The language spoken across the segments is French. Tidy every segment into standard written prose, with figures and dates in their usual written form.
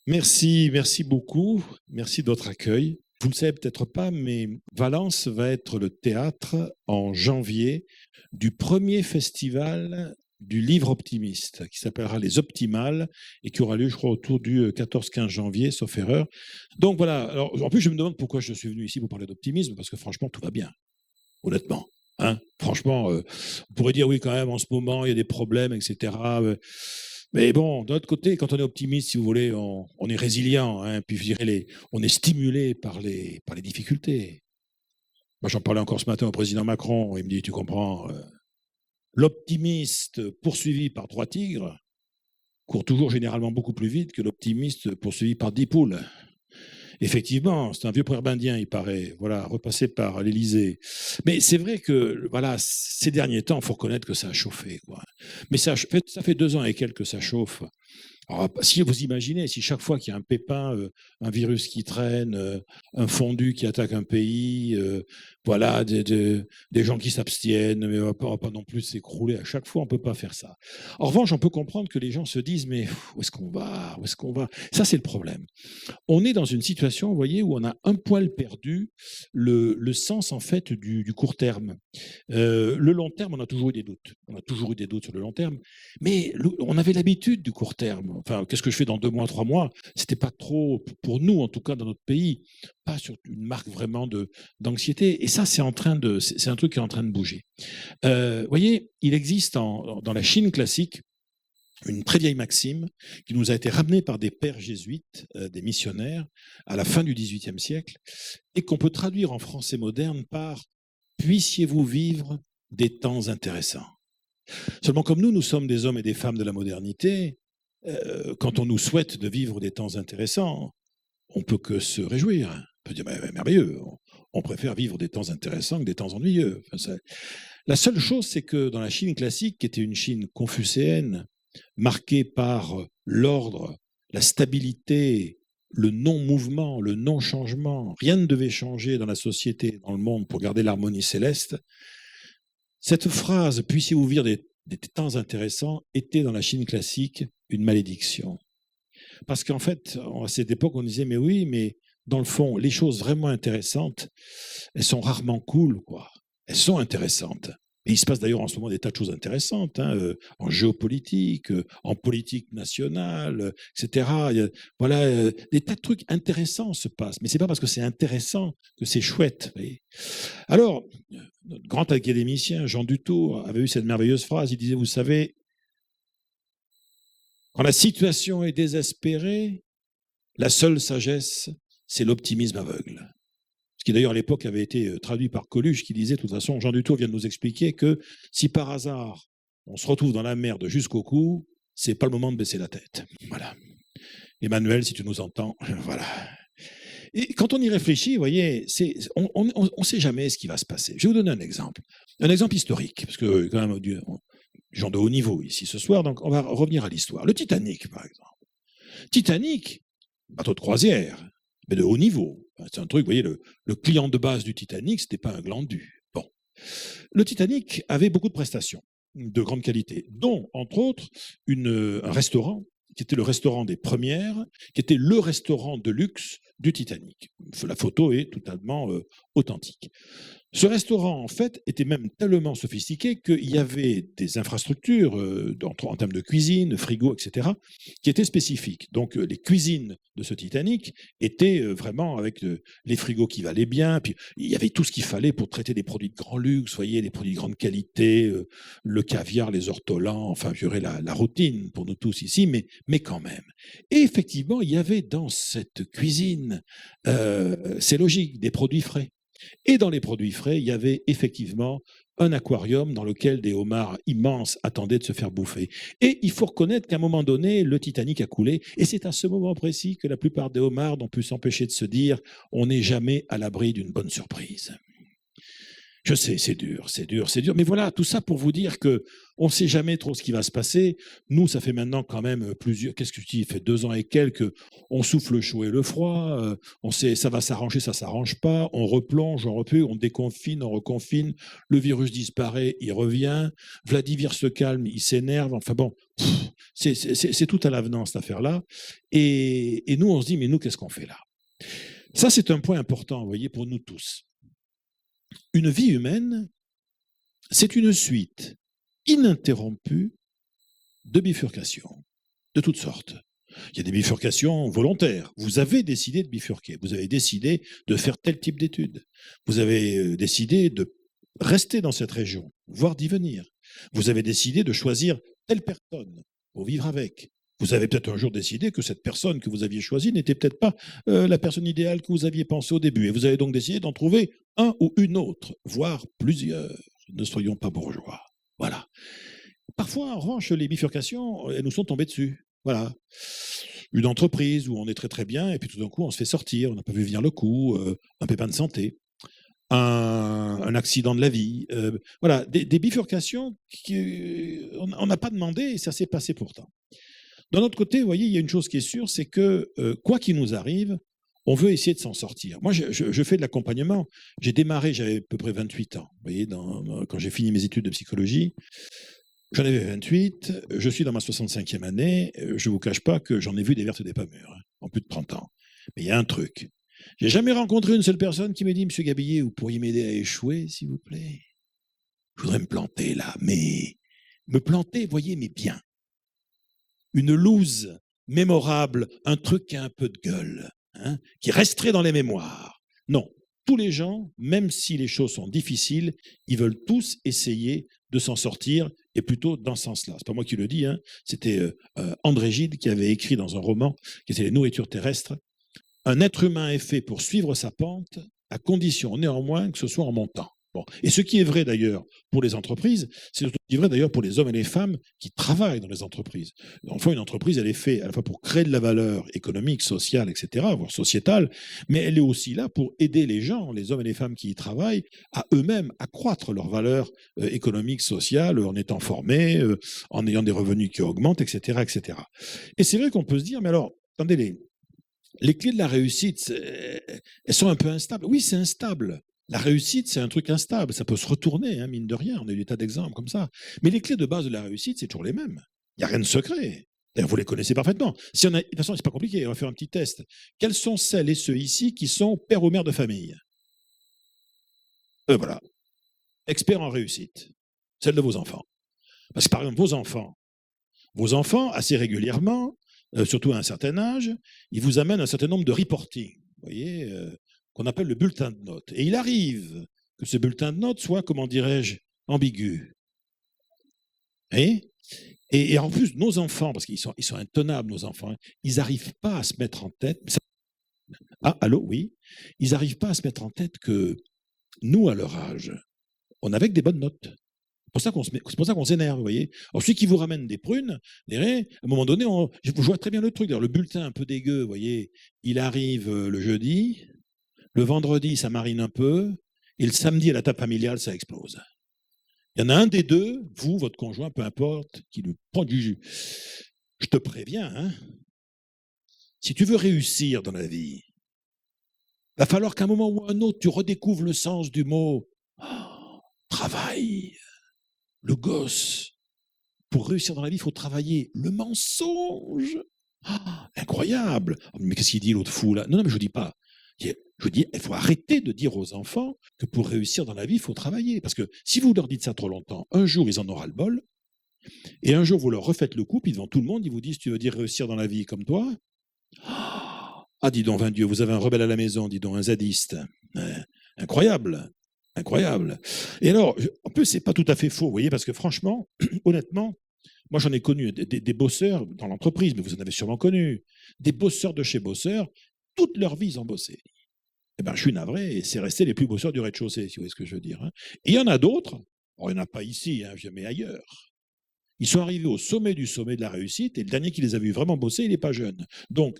Merci beaucoup. Merci de votre accueil. Vous ne le savez peut-être pas, mais Valence va être le théâtre en janvier du premier festival du livre optimiste qui s'appellera Les Optimales et qui aura lieu, je crois, autour du 14-15 janvier, sauf erreur. Donc voilà. Alors, en plus, je me demande pourquoi je suis venu ici pour parler d'optimisme, parce que franchement, tout va bien, honnêtement. Hein, franchement, on pourrait dire oui, quand même, en ce moment, il y a des problèmes, etc. Mais bon, d'un autre côté, quand on est optimiste, si vous voulez, on est résilient, hein, puis je dirais, on est stimulé par les difficultés. Moi, j'en parlais encore ce matin au président Macron, il me dit, tu comprends, l'optimiste poursuivi par 3 tigres court toujours généralement beaucoup plus vite que l'optimiste poursuivi par 10 poules. Effectivement, c'est un vieux proverbe indien, il paraît, voilà, repassé par l'Élysée. Mais c'est vrai que, voilà, ces derniers temps, il faut reconnaître que ça a chauffé, quoi. Mais ça fait 2 ans et quelques que ça chauffe. Alors, si vous imaginez, si chaque fois qu'il y a un pépin, un virus qui traîne, un fondu qui attaque un pays, voilà, des gens qui s'abstiennent, mais on va pas non plus s'écrouler à chaque fois, on ne peut pas faire ça. En revanche, on peut comprendre que les gens se disent, mais où est-ce qu'on va? Où est-ce qu'on va? Ça, c'est le problème. On est dans une situation, vous voyez, où on a un poil perdu le sens, en fait, du court terme. Le long terme, on a toujours eu des doutes. On a toujours eu des doutes sur le long terme. Mais on avait l'habitude du court terme. Enfin, qu'est-ce que je fais dans 2 mois, 3 mois? C'était pas trop, pour nous, en tout cas, dans notre pays, pas sur une marque vraiment d'anxiété. Et ça, c'est un truc qui est en train de bouger. Vous voyez, il existe dans la Chine classique une très vieille maxime qui nous a été ramenée par des pères jésuites, des missionnaires, à la fin du XVIIIe siècle, et qu'on peut traduire en français moderne par puissiez-vous vivre des temps intéressants. Seulement, comme nous sommes des hommes et des femmes de la modernité, quand on nous souhaite de vivre des temps intéressants, on peut que se réjouir. On peut dire, mais merveilleux, on préfère vivre des temps intéressants que des temps ennuyeux. Enfin, la seule chose, c'est que dans la Chine classique, qui était une Chine confucéenne, marquée par l'ordre, la stabilité, le non-mouvement, le non-changement, rien ne devait changer dans la société, dans le monde, pour garder l'harmonie céleste. Cette phrase, puissiez-vous vivre des temps intéressants, était dans la Chine classique une malédiction. Parce qu'en fait, à cette époque, on disait, mais oui, mais dans le fond, les choses vraiment intéressantes, elles sont rarement cool, quoi. Elles sont intéressantes. Et il se passe d'ailleurs en ce moment des tas de choses intéressantes, hein, en géopolitique, en politique nationale, etc. Voilà, des tas de trucs intéressants se passent. Mais c'est pas parce que c'est intéressant que c'est chouette. Vous voyez. Alors, notre grand académicien, Jean Dutour, avait eu cette merveilleuse phrase. Il disait, vous savez, quand la situation est désespérée, la seule sagesse, c'est l'optimisme aveugle. Ce qui d'ailleurs à l'époque avait été traduit par Coluche qui disait, de toute façon, Jean Dutour vient de nous expliquer que si par hasard on se retrouve dans la merde jusqu'au cou, c'est pas le moment de baisser la tête. Voilà. Emmanuel, si tu nous entends, voilà. Et quand on y réfléchit, vous voyez, on ne sait jamais ce qui va se passer. Je vais vous donner un exemple historique, parce que quand même, des gens de haut niveau ici ce soir, donc on va revenir à l'histoire. Le Titanic, par exemple. Titanic, bateau de croisière, mais de haut niveau. C'est un truc, vous voyez, le client de base du Titanic, c'était pas un glandu. Bon. Le Titanic avait beaucoup de prestations de grande qualité, dont, entre autres, un restaurant qui était le restaurant des premières, qui était le restaurant de luxe du Titanic. La photo est totalement authentique. Ce restaurant, en fait, était même tellement sophistiqué qu'il y avait des infrastructures en termes de cuisine, de frigo, etc., qui étaient spécifiques. Donc, les cuisines de ce Titanic étaient vraiment avec les frigos qui valaient bien. Puis, il y avait tout ce qu'il fallait pour traiter des produits de grand luxe, voyez, des produits de grande qualité, le caviar, les ortolans, enfin, je dirais la routine pour nous tous ici, mais quand même. Et effectivement, il y avait dans cette cuisine, c'est logique, des produits frais. Et dans les produits frais, il y avait effectivement un aquarium dans lequel des homards immenses attendaient de se faire bouffer. Et il faut reconnaître qu'à un moment donné, le Titanic a coulé. Et c'est à ce moment précis que la plupart des homards n'ont pu s'empêcher de se dire on n'est jamais à l'abri d'une bonne surprise. Je sais, c'est dur, c'est dur, c'est dur. Mais voilà, tout ça pour vous dire que on ne sait jamais trop ce qui va se passer. Nous, ça fait maintenant quand même plusieurs. Qu'est-ce que je dis? Il fait 2 ans et quelques. On souffle le chaud et le froid. On sait, ça va s'arranger, ça s'arrange pas. On replonge, on repue, on déconfine, on reconfine. Le virus disparaît, il revient. Vladimir se calme, il s'énerve. Enfin bon, c'est tout à l'avenant cette affaire-là. Et nous, on se dit, mais nous, qu'est-ce qu'on fait là? Ça, c'est un point important, vous voyez, pour nous tous. Une vie humaine, c'est une suite ininterrompue de bifurcations, de toutes sortes. Il y a des bifurcations volontaires. Vous avez décidé de bifurquer. Vous avez décidé de faire tel type d'études. Vous avez décidé de rester dans cette région, voire d'y venir. Vous avez décidé de choisir telle personne pour vivre avec. Vous avez peut-être un jour décidé que cette personne que vous aviez choisie n'était peut-être pas la personne idéale que vous aviez pensée au début. Et vous avez donc décidé d'en trouver un ou une autre, voire plusieurs. Ne soyons pas bourgeois. Voilà. Parfois, en revanche, les bifurcations, elles nous sont tombées dessus. Voilà. Une entreprise où on est très très bien et puis tout d'un coup, on se fait sortir. On n'a pas vu venir le coup. Un pépin de santé. Un accident de la vie. Voilà. Des bifurcations qu'on n'a pas demandé et ça s'est passé pourtant. D'un autre côté, vous voyez, il y a une chose qui est sûre, c'est que quoi qu'il nous arrive, on veut essayer de s'en sortir. Moi, je fais de l'accompagnement. J'ai démarré, j'avais à peu près 28 ans. Vous voyez, quand j'ai fini mes études de psychologie, j'en avais 28. Je suis dans ma 65e année. Je ne vous cache pas que j'en ai vu des vertes et des pas mûres, hein, en plus de 30 ans. Mais il y a un truc. J'ai jamais rencontré une seule personne qui me dit, Monsieur Gabillet, vous pourriez m'aider à échouer, s'il vous plaît? Je voudrais me planter là, mais me planter, vous voyez, mais bien. Une loose mémorable, un truc qui a un peu de gueule, hein, qui resterait dans les mémoires. Non, tous les gens, même si les choses sont difficiles, ils veulent tous essayer de s'en sortir, et plutôt dans ce sens-là. C'est pas moi qui le dis, hein, c'était André Gide qui avait écrit dans un roman, qui était Les nourritures terrestres, un être humain est fait pour suivre sa pente, à condition néanmoins que ce soit en montant. Bon. Et ce qui est vrai d'ailleurs pour les entreprises, c'est aussi vrai d'ailleurs pour les hommes et les femmes qui travaillent dans les entreprises. Enfin, une entreprise, elle est faite à la fois pour créer de la valeur économique, sociale, etc., voire sociétale, mais elle est aussi là pour aider les gens, les hommes et les femmes qui y travaillent, à eux-mêmes accroître leur valeur économique, sociale, en étant formés, en ayant des revenus qui augmentent, etc., etc. Et c'est vrai qu'on peut se dire, mais alors, attendez, les clés de la réussite, elles sont un peu instables. Oui, c'est instable. La réussite, c'est un truc instable. Ça peut se retourner, hein, mine de rien. On a eu des tas d'exemples comme ça. Mais les clés de base de la réussite, c'est toujours les mêmes. Il n'y a rien de secret. D'ailleurs, vous les connaissez parfaitement. Si on a, de toute façon, c'est pas compliqué. On va faire un petit test. Quels sont celles et ceux ici qui sont père ou mère de famille? Voilà. Experts en réussite. Celle de vos enfants. Parce que, par exemple, vos enfants, assez régulièrement, surtout à un certain âge, ils vous amènent un certain nombre de reporting. Vous voyez, qu'on appelle le bulletin de notes. Et il arrive que ce bulletin de notes soit, comment dirais-je, ambigu. Et en plus, nos enfants, parce qu'ils sont intenables, nos enfants, hein, ils n'arrivent pas à se mettre en tête. Ah, allô, oui. Ils n'arrivent pas à se mettre en tête que nous, à leur âge, on avait que des bonnes notes. C'est pour ça qu'on s'énerve, vous voyez. Alors, celui qui vous ramène des prunes, à un moment donné, je vois très bien le truc. Le bulletin un peu dégueu, vous voyez, il arrive le jeudi. Le vendredi, ça marine un peu, et le samedi, à la table familiale, ça explose. Il y en a un des deux, vous, votre conjoint, peu importe, qui lui prend du jus. Je te préviens, hein, si tu veux réussir dans la vie, il va falloir qu'à un moment ou à un autre, tu redécouvres le sens du mot travail. Le gosse, pour réussir dans la vie, il faut travailler. Le mensonge, incroyable. Mais qu'est-ce qu'il dit l'autre fou là? Non, mais je ne dis pas. Je dis, il faut arrêter de dire aux enfants que pour réussir dans la vie, il faut travailler. Parce que si vous leur dites ça trop longtemps, un jour, ils en auront le bol. Et un jour, vous leur refaites le coup, puis devant tout le monde, ils vous disent, tu veux dire réussir dans la vie comme toi? Ah, dis donc, 20 Dieu, vous avez un rebelle à la maison, dis donc, un zadiste. Incroyable. Incroyable. Et alors, en plus, c'est pas tout à fait faux, vous voyez, parce que franchement, honnêtement, moi, j'en ai connu des bosseurs dans l'entreprise, mais vous en avez sûrement connu. Des bosseurs de chez bosseurs, toute leur vie, ils ont bossé. Eh ben, je suis navré, et c'est resté les plus bosseurs du rez-de-chaussée, si vous voyez ce que je veux dire. Hein. Et il y en a d'autres, il n'y en a pas ici, hein, mais ailleurs. Ils sont arrivés au sommet du sommet de la réussite, et le dernier qui les a vus vraiment bosser, il n'est pas jeune. Donc,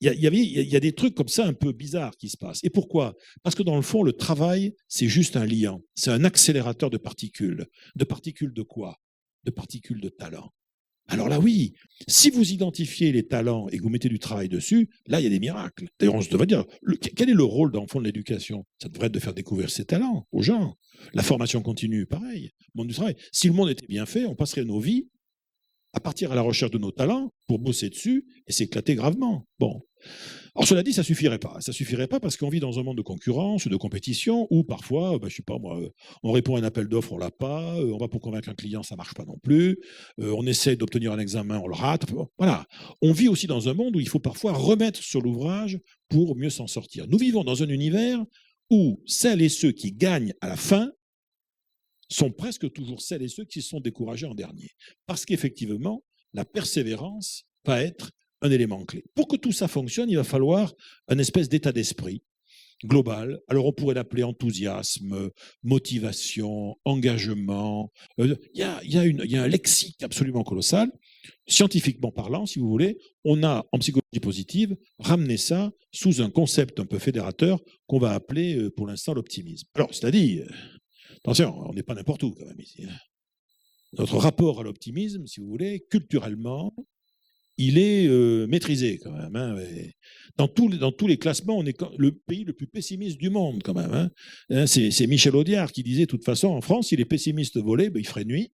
il y a des trucs comme ça un peu bizarres qui se passent. Et pourquoi? Parce que dans le fond, le travail, c'est juste un liant. C'est un accélérateur de particules. De particules de quoi? De particules de talent. Alors là, oui, si vous identifiez les talents et que vous mettez du travail dessus, là, il y a des miracles. D'ailleurs, on se devrait dire, quel est le rôle dans le fond de l'éducation? Ça devrait être de faire découvrir ses talents aux gens. La formation continue, pareil, le monde du travail. Si le monde était bien fait, on passerait nos vies à partir à la recherche de nos talents pour bosser dessus et s'éclater gravement. Bon. Alors cela dit, ça suffirait pas. Ça suffirait pas parce qu'on vit dans un monde de concurrence, de compétition, où parfois, je sais pas moi, on répond à un appel d'offres, on l'a pas, on va pour convaincre un client, ça marche pas non plus, on essaie d'obtenir un examen, on le rate. Voilà. On vit aussi dans un monde où il faut parfois remettre sur l'ouvrage pour mieux s'en sortir. Nous vivons dans un univers où celles et ceux qui gagnent à la fin sont presque toujours celles et ceux qui se sont découragés en dernier. Parce qu'effectivement, la persévérance va être un élément clé. Pour que tout ça fonctionne, il va falloir un espèce d'état d'esprit global. Alors on pourrait l'appeler enthousiasme, motivation, engagement. Il y a un lexique absolument colossal. Scientifiquement parlant, si vous voulez, on a en psychologie positive ramené ça sous un concept un peu fédérateur qu'on va appeler pour l'instant l'optimisme. Alors, c'est-à-dire, attention, on n'est pas n'importe où quand même ici. Notre rapport à l'optimisme, si vous voulez, culturellement, il est maîtrisé quand même. Hein. Dans tous les classements, on est le pays le plus pessimiste du monde quand même. Hein. C'est Michel Audiard qui disait, de toute façon, en France, si les pessimistes volaient, il ferait nuit.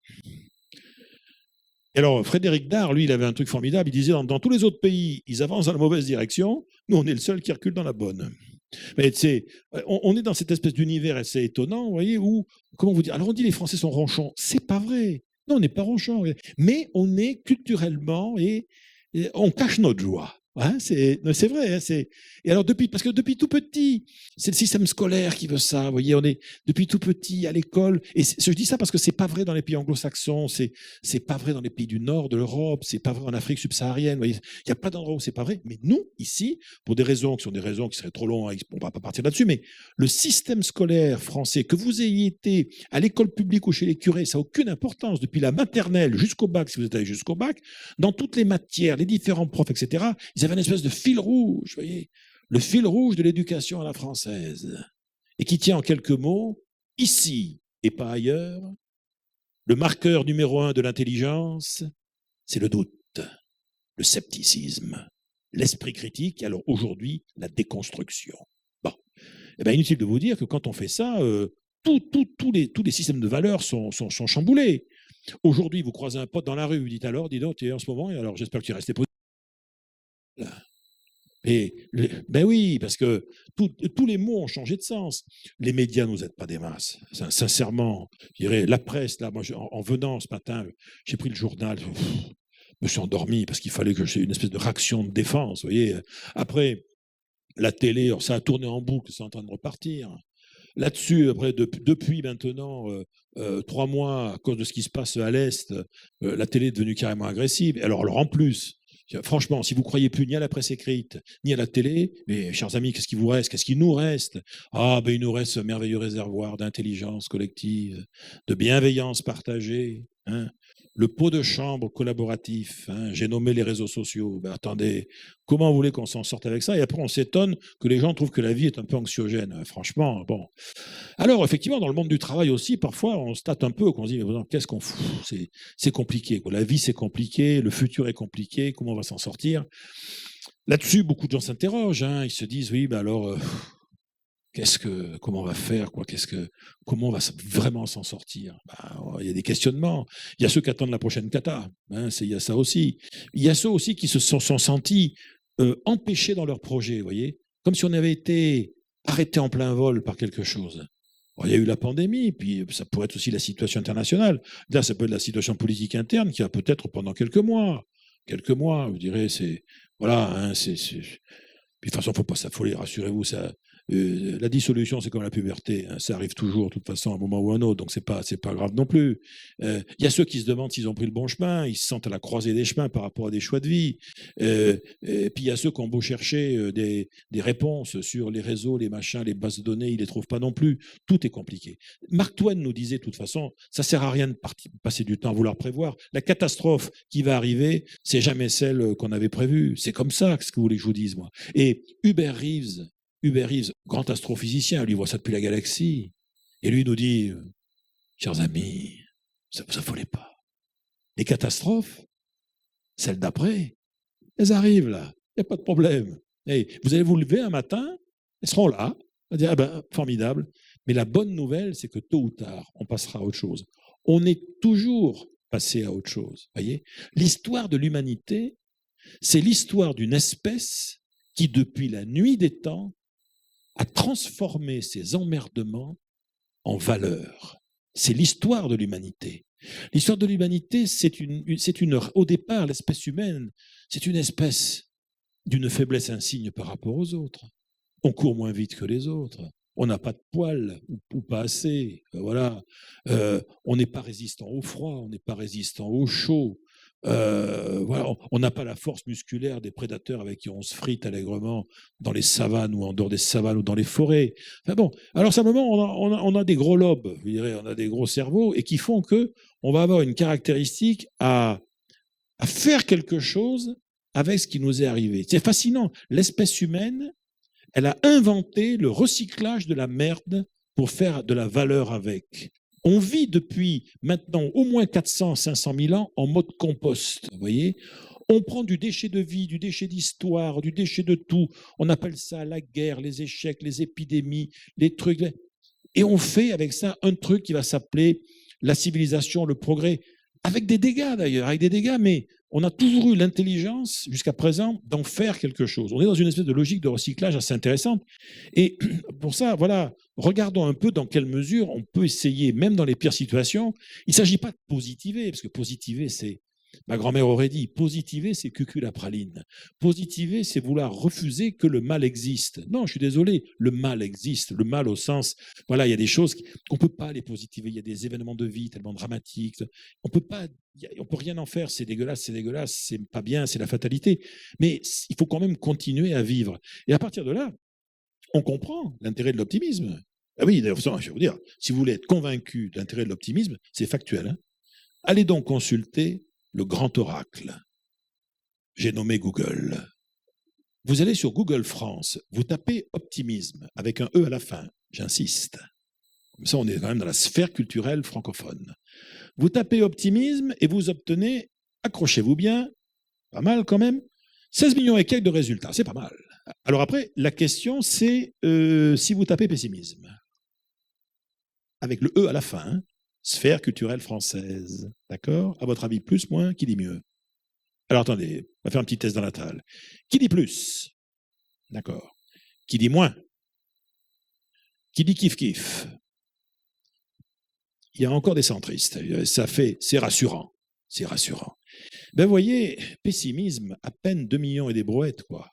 Et alors, Frédéric Dard, lui, il avait un truc formidable. Il disait, dans tous les autres pays, ils avancent dans la mauvaise direction. Nous, on est le seul qui recule dans la bonne. Mais on est dans cette espèce d'univers assez étonnant, vous voyez, où, comment vous dire, alors on dit les Français sont ronchons. C'est pas vrai. Non, on n'est pas ronchons. Mais on est culturellement et on cache notre joie. Hein, c'est vrai. Hein, et alors parce que depuis tout petit, c'est le système scolaire qui veut ça. Vous voyez, on est depuis tout petit à l'école. Et je dis ça parce que c'est pas vrai dans les pays anglo-saxons, c'est pas vrai dans les pays du nord de l'Europe, c'est pas vrai en Afrique subsaharienne. Vous voyez, il y a pas d'endroit où c'est pas vrai. Mais nous, ici, pour des raisons qui sont des raisons qui seraient trop longues, on va pas partir là-dessus. Mais le système scolaire français, que vous ayez été à l'école publique ou chez les curés, ça n'a aucune importance. Depuis la maternelle jusqu'au bac, si vous êtes allé jusqu'au bac, dans toutes les matières, les différents profs, etc. Ils avaient une espèce de fil rouge, vous voyez, le fil rouge de l'éducation à la française, et qui tient en quelques mots, ici et pas ailleurs, le marqueur numéro 1 de l'intelligence, c'est le doute, le scepticisme, l'esprit critique, et alors aujourd'hui, la déconstruction. Bon, eh bien, inutile de vous dire que quand on fait ça, tous les systèmes de valeurs sont chamboulés. Aujourd'hui, vous croisez un pote dans la rue, vous dites alors, dis donc, tu es en ce moment, et alors j'espère que tu es resté positif. Ben oui, parce que tous les mots ont changé de sens. Les médias ne nous aident pas des masses. Sincèrement, je dirais, la presse, là, moi, en venant ce matin, j'ai pris le journal, je me suis endormi parce qu'il fallait que j'ai une espèce de réaction de défense. Vous voyez. Après, la télé, alors, ça a tourné en boucle, c'est en train de repartir. Là-dessus, après, depuis maintenant 3 mois, à cause de ce qui se passe à l'Est, la télé est devenue carrément agressive. Alors en plus, franchement, si vous ne croyez plus ni à la presse écrite, ni à la télé, mais chers amis, qu'est-ce qui vous reste? Qu'est-ce qui nous reste? Ah, ben il nous reste ce merveilleux réservoir d'intelligence collective, de bienveillance partagée, hein, le pot de chambre collaboratif, hein, j'ai nommé les réseaux sociaux. Ben attendez, comment vous voulez qu'on s'en sorte avec ça? Et après, on s'étonne que les gens trouvent que la vie est un peu anxiogène. Franchement, bon. Alors, effectivement, dans le monde du travail aussi, parfois, on se tâte un peu, on se dit, mais qu'est-ce qu'on fout? C'est compliqué. Quoi. La vie, c'est compliqué, le futur est compliqué, comment on va s'en sortir? Là-dessus, beaucoup de gens s'interrogent. Hein, ils se disent, oui, ben alors, comment on va faire? Comment on va vraiment s'en sortir? Il y a des questionnements. Il y a ceux qui attendent la prochaine cata. Hein, il y a ça aussi. Il y a ceux aussi qui se sont sentis empêchés dans leur projet, vous voyez, comme si on avait été arrêté en plein vol par quelque chose. Bon, il y a eu la pandémie, puis ça pourrait être aussi la situation internationale. Là, ça peut être la situation politique interne qui va peut-être pendant quelques mois, vous direz, c'est voilà, hein, puis de toute façon, il ne faut pas s'affoler, rassurez-vous, ça. La dissolution, c'est comme la puberté, hein, ça arrive toujours, de toute façon, à un moment ou à un autre, donc c'est pas grave non plus. Il y a ceux qui se demandent s'ils ont pris le bon chemin, ils se sentent à la croisée des chemins par rapport à des choix de vie. Et puis il y a ceux qui ont beau chercher des réponses sur les réseaux, les machins, les bases de données, ils ne les trouvent pas non plus. Tout est compliqué. Mark Twain nous disait, de toute façon, ça sert à rien de passer du temps à vouloir prévoir. La catastrophe qui va arriver, c'est jamais celle qu'on avait prévue. C'est comme ça, ce que vous voulez que je vous dise, moi. Et Hubert Reeves, grand astrophysicien, lui voit ça depuis la galaxie. Et lui nous dit, chers amis, ça ne vous affolez pas. Les catastrophes, celles d'après, elles arrivent là. Il n'y a pas de problème. Et vous allez vous lever un matin, elles seront là. On va dire, ah ben, formidable. Mais la bonne nouvelle, c'est que tôt ou tard, on passera à autre chose. On est toujours passé à autre chose. Voyez, l'histoire de l'humanité, c'est l'histoire d'une espèce qui, depuis la nuit des temps, a transformé ses emmerdements en valeur. C'est l'histoire de l'humanité. L'histoire de l'humanité, au départ, l'espèce humaine, c'est une espèce d'une faiblesse insigne par rapport aux autres. On court moins vite que les autres. On n'a pas de poils, ou pas assez. Voilà. On n'est pas résistant au froid, on n'est pas résistant au chaud. Voilà, on n'a pas la force musculaire des prédateurs avec qui on se frite allègrement dans les savanes ou en dehors des savanes ou dans les forêts. Enfin bon, alors simplement, on a des gros lobes, je dirais, on a des gros cerveaux et qui font que on va avoir une caractéristique à faire quelque chose avec ce qui nous est arrivé. C'est fascinant. L'espèce humaine, elle a inventé le recyclage de la merde pour faire de la valeur avec. On vit depuis maintenant au moins 400, 500 000 ans en mode compost. Vous voyez, on prend du déchet de vie, du déchet d'histoire, du déchet de tout. On appelle ça la guerre, les échecs, les épidémies, les trucs. Et on fait avec ça un truc qui va s'appeler la civilisation, le progrès. Avec des dégâts d'ailleurs, avec des dégâts, mais on a toujours eu l'intelligence, jusqu'à présent, d'en faire quelque chose. On est dans une espèce de logique de recyclage assez intéressante. Et pour ça, voilà, regardons un peu dans quelle mesure on peut essayer, même dans les pires situations. Il ne s'agit pas de positiver, parce que positiver, c'est... Ma grand-mère aurait dit, positiver, c'est cucul à praline. Positiver, c'est vouloir refuser que le mal existe. Non, je suis désolé, le mal existe. Le mal au sens, voilà, il y a des choses qu'on ne peut pas les positiver. Il y a des événements de vie tellement dramatiques. On peut rien en faire. C'est dégueulasse, c'est pas bien, c'est la fatalité. Mais il faut quand même continuer à vivre. Et à partir de là, on comprend l'intérêt de l'optimisme. Ah oui, d'ailleurs, je vais vous dire, si vous voulez être convaincu de l'intérêt de l'optimisme, c'est factuel. Hein. Allez donc consulter le grand oracle. J'ai nommé Google. Vous allez sur Google France, vous tapez optimisme avec un E à la fin, j'insiste. Comme ça, on est quand même dans la sphère culturelle francophone. Vous tapez optimisme et vous obtenez, accrochez-vous bien, pas mal quand même, 16 millions et quelques de résultats, c'est pas mal. Alors après, la question c'est si vous tapez pessimisme, avec le E à la fin, hein, sphère culturelle française, d'accord? À votre avis, plus, moins, qui dit mieux? Alors attendez, on va faire un petit test dans la table. Qui dit plus? D'accord. Qui dit moins? Qui dit kiff-kiff? Il y a encore des centristes. C'est rassurant. C'est rassurant. Ben, vous voyez, pessimisme, à peine 2 millions et des brouettes, quoi.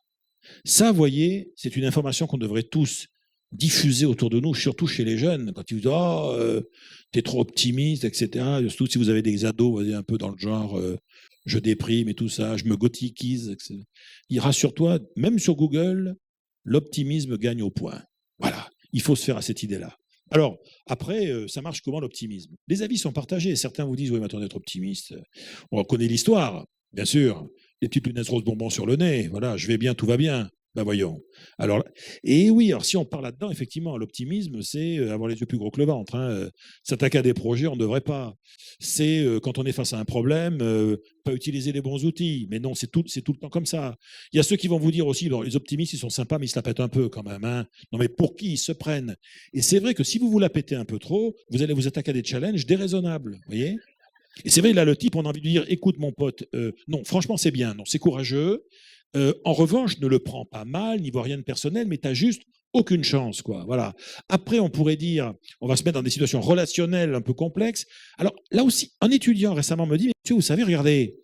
Ça, vous voyez, c'est une information qu'on devrait tous diffuser autour de nous, surtout chez les jeunes, quand ils disent « Oh, t'es trop optimiste, etc. » Surtout si vous avez des ados, vous voyez, un peu dans le genre je déprime et tout ça, je me gothiquise, etc. Rassure-toi, même sur Google, l'optimisme gagne au point. Voilà, il faut se faire à cette idée-là. Alors, après, ça marche comment l'optimisme? Les avis sont partagés. Certains vous disent « Oui, mais attendez, être optimiste. » On connaît l'histoire, bien sûr. Les petites lunettes roses bonbons sur le nez. Voilà, je vais bien, tout va bien. Ben voyons. Alors, et oui, alors si on parle là-dedans, effectivement, l'optimisme, c'est avoir les yeux plus gros que le ventre. Hein. S'attaquer à des projets, on ne devrait pas. C'est quand on est face à un problème, pas utiliser les bons outils. Mais non, c'est tout le temps comme ça. Il y a ceux qui vont vous dire aussi, bon, les optimistes, ils sont sympas, mais ils se la pètent un peu quand même. Hein. Non, mais pour qui ils se prennent? Et c'est vrai que si vous la pétez un peu trop, vous allez vous attaquer à des challenges déraisonnables. Vous voyez? Et c'est vrai, là, le type, on a envie de lui dire, écoute, mon pote, non, franchement, c'est bien, non, c'est courageux. En revanche, ne le prends pas mal, n'y vois rien de personnel, mais tu n'as juste aucune chance, quoi. Voilà. Après, on pourrait dire, on va se mettre dans des situations relationnelles un peu complexes. Alors, là aussi, un étudiant récemment me dit, mais monsieur, vous savez, regardez,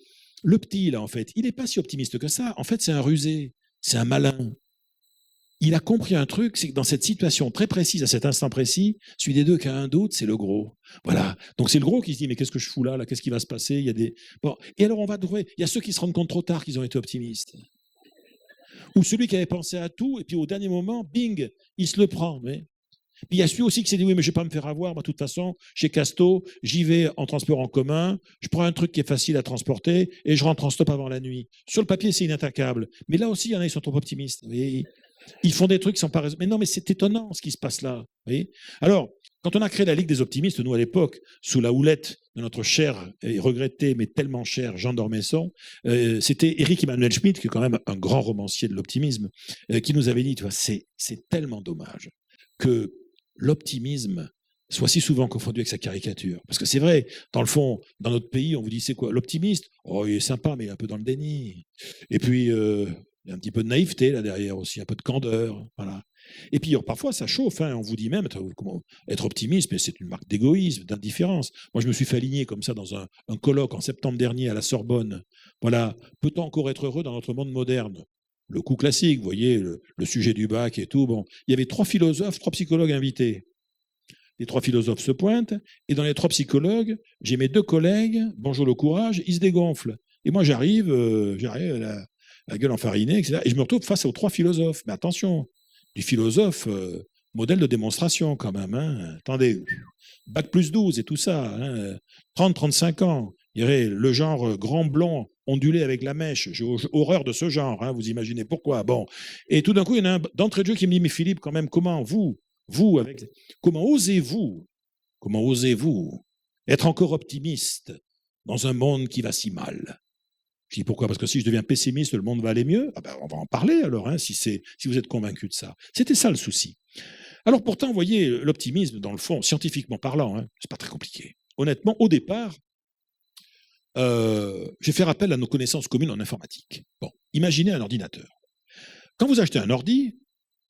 le petit, là, en fait, il n'est pas si optimiste que ça. En fait, c'est un rusé, c'est un malin. il a compris un truc, c'est que dans cette situation très précise, à cet instant précis, celui des deux qui a un doute, c'est le gros. Voilà. Donc c'est le gros qui se dit, mais qu'est-ce que je fous là, qu'est-ce qui va se passer? Il y a des... Bon. Et alors on va trouver, il y a ceux qui se rendent compte trop tard qu'ils ont été optimistes. Ou celui qui avait pensé à tout, et puis au dernier moment, bing, il se le prend. Mais... Puis il y a celui aussi qui s'est dit, oui, mais je ne vais pas me faire avoir, moi, de toute façon, chez Casto, j'y vais en transport en commun, je prends un truc qui est facile à transporter, et je rentre en stop avant la nuit. Sur le papier, c'est inattaquable. Mais là aussi, il y en a, ils sont trop optimistes. Et ils font des trucs qui sont pas raisonnables. Mais non, mais c'est étonnant ce qui se passe là. Alors, quand on a créé la Ligue des optimistes, nous, à l'époque, sous la houlette de notre cher et regretté, mais tellement cher Jean d'Ormesson, c'était Éric Emmanuel Schmitt, qui est quand même un grand romancier de l'optimisme, qui nous avait dit, tu vois, c'est tellement dommage que l'optimisme soit si souvent confondu avec sa caricature. Parce que c'est vrai, dans le fond, dans notre pays, on vous dit, c'est quoi l'optimiste? Oh, il est sympa, mais il est un peu dans le déni. Et puis, il y a un petit peu de naïveté là derrière aussi, un peu de candeur. Voilà. Et puis, parfois, ça chauffe. Hein, on vous dit même, comment, être optimiste, mais c'est une marque d'égoïsme, d'indifférence. Moi, je me suis fait aligner comme ça dans un colloque en septembre dernier à la Sorbonne. Voilà. Peut-on encore être heureux dans notre monde moderne? Le coup classique, vous voyez, le sujet du bac et tout. Bon, il y avait 3 philosophes, 3 psychologues invités. Les 3 philosophes se pointent, et dans les 3 psychologues, j'ai mes 2 collègues, bonjour le courage, ils se dégonflent. Et moi, j'arrive la gueule enfarinée, etc. Et je me retrouve face aux 3 philosophes. Mais attention, du philosophe, modèle de démonstration quand même. Hein. Attendez, bac plus 12 et tout ça, hein, 30-35 ans. Il y aurait le genre grand blond, ondulé avec la mèche. J'ai horreur de ce genre, hein, vous imaginez pourquoi. Bon. Et tout d'un coup, il y en a un d'entrée de jeu qui me dit, mais Philippe, quand même, comment comment osez-vous être encore optimiste dans un monde qui va si mal? Je dis pourquoi? Parce que si je deviens pessimiste, le monde va aller mieux. Ah ben, on va en parler alors, hein, si vous êtes convaincu de ça. C'était ça le souci. Alors pourtant, vous voyez, l'optimisme, dans le fond, scientifiquement parlant, hein, c'est pas très compliqué. Honnêtement, au départ, j'ai fait appel à nos connaissances communes en informatique. Bon, imaginez un ordinateur. Quand vous achetez un ordi,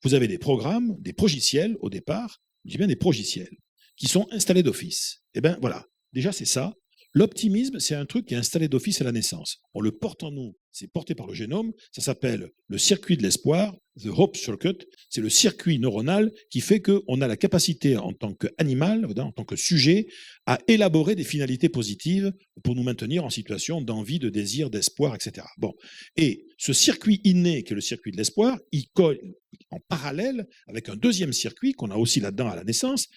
vous avez des programmes, des progiciels au départ, je dis bien des progiciels, qui sont installés d'office. Eh bien voilà, déjà c'est ça. L'optimisme, c'est un truc qui est installé d'office à la naissance. On le porte en nous, c'est porté par le génome, ça s'appelle le circuit de l'espoir, the hope circuit, c'est le circuit neuronal qui fait qu'on a la capacité en tant qu'animal, en tant que sujet, à élaborer des finalités positives pour nous maintenir en situation d'envie, de désir, d'espoir, etc. Bon. Et ce circuit inné, qui est le circuit de l'espoir, il colle en parallèle avec un deuxième circuit qu'on a aussi là-dedans à la naissance,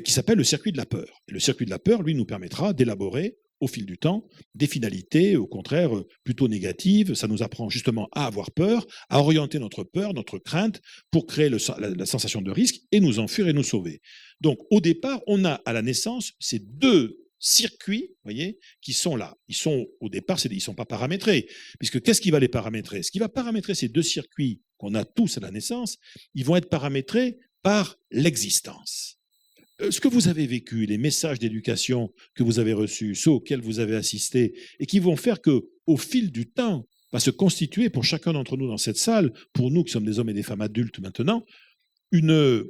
qui s'appelle le circuit de la peur. Et le circuit de la peur, lui, nous permettra d'élaborer au fil du temps des finalités, au contraire, plutôt négatives. Ça nous apprend justement à avoir peur, à orienter notre peur, notre crainte, pour créer la sensation de risque et nous enfuir et nous sauver. Donc, au départ, on a à la naissance ces 2 circuits, voyez, qui sont là. Ils sont, au départ, ils ne sont pas paramétrés. Puisque qu'est-ce qui va les paramétrer? Ce qui va paramétrer ces 2 circuits qu'on a tous à la naissance, ils vont être paramétrés par l'existence. Ce que vous avez vécu, les messages d'éducation que vous avez reçus, ceux auxquels vous avez assisté, et qui vont faire que, au fil du temps, va se constituer pour chacun d'entre nous dans cette salle, pour nous qui sommes des hommes et des femmes adultes maintenant, une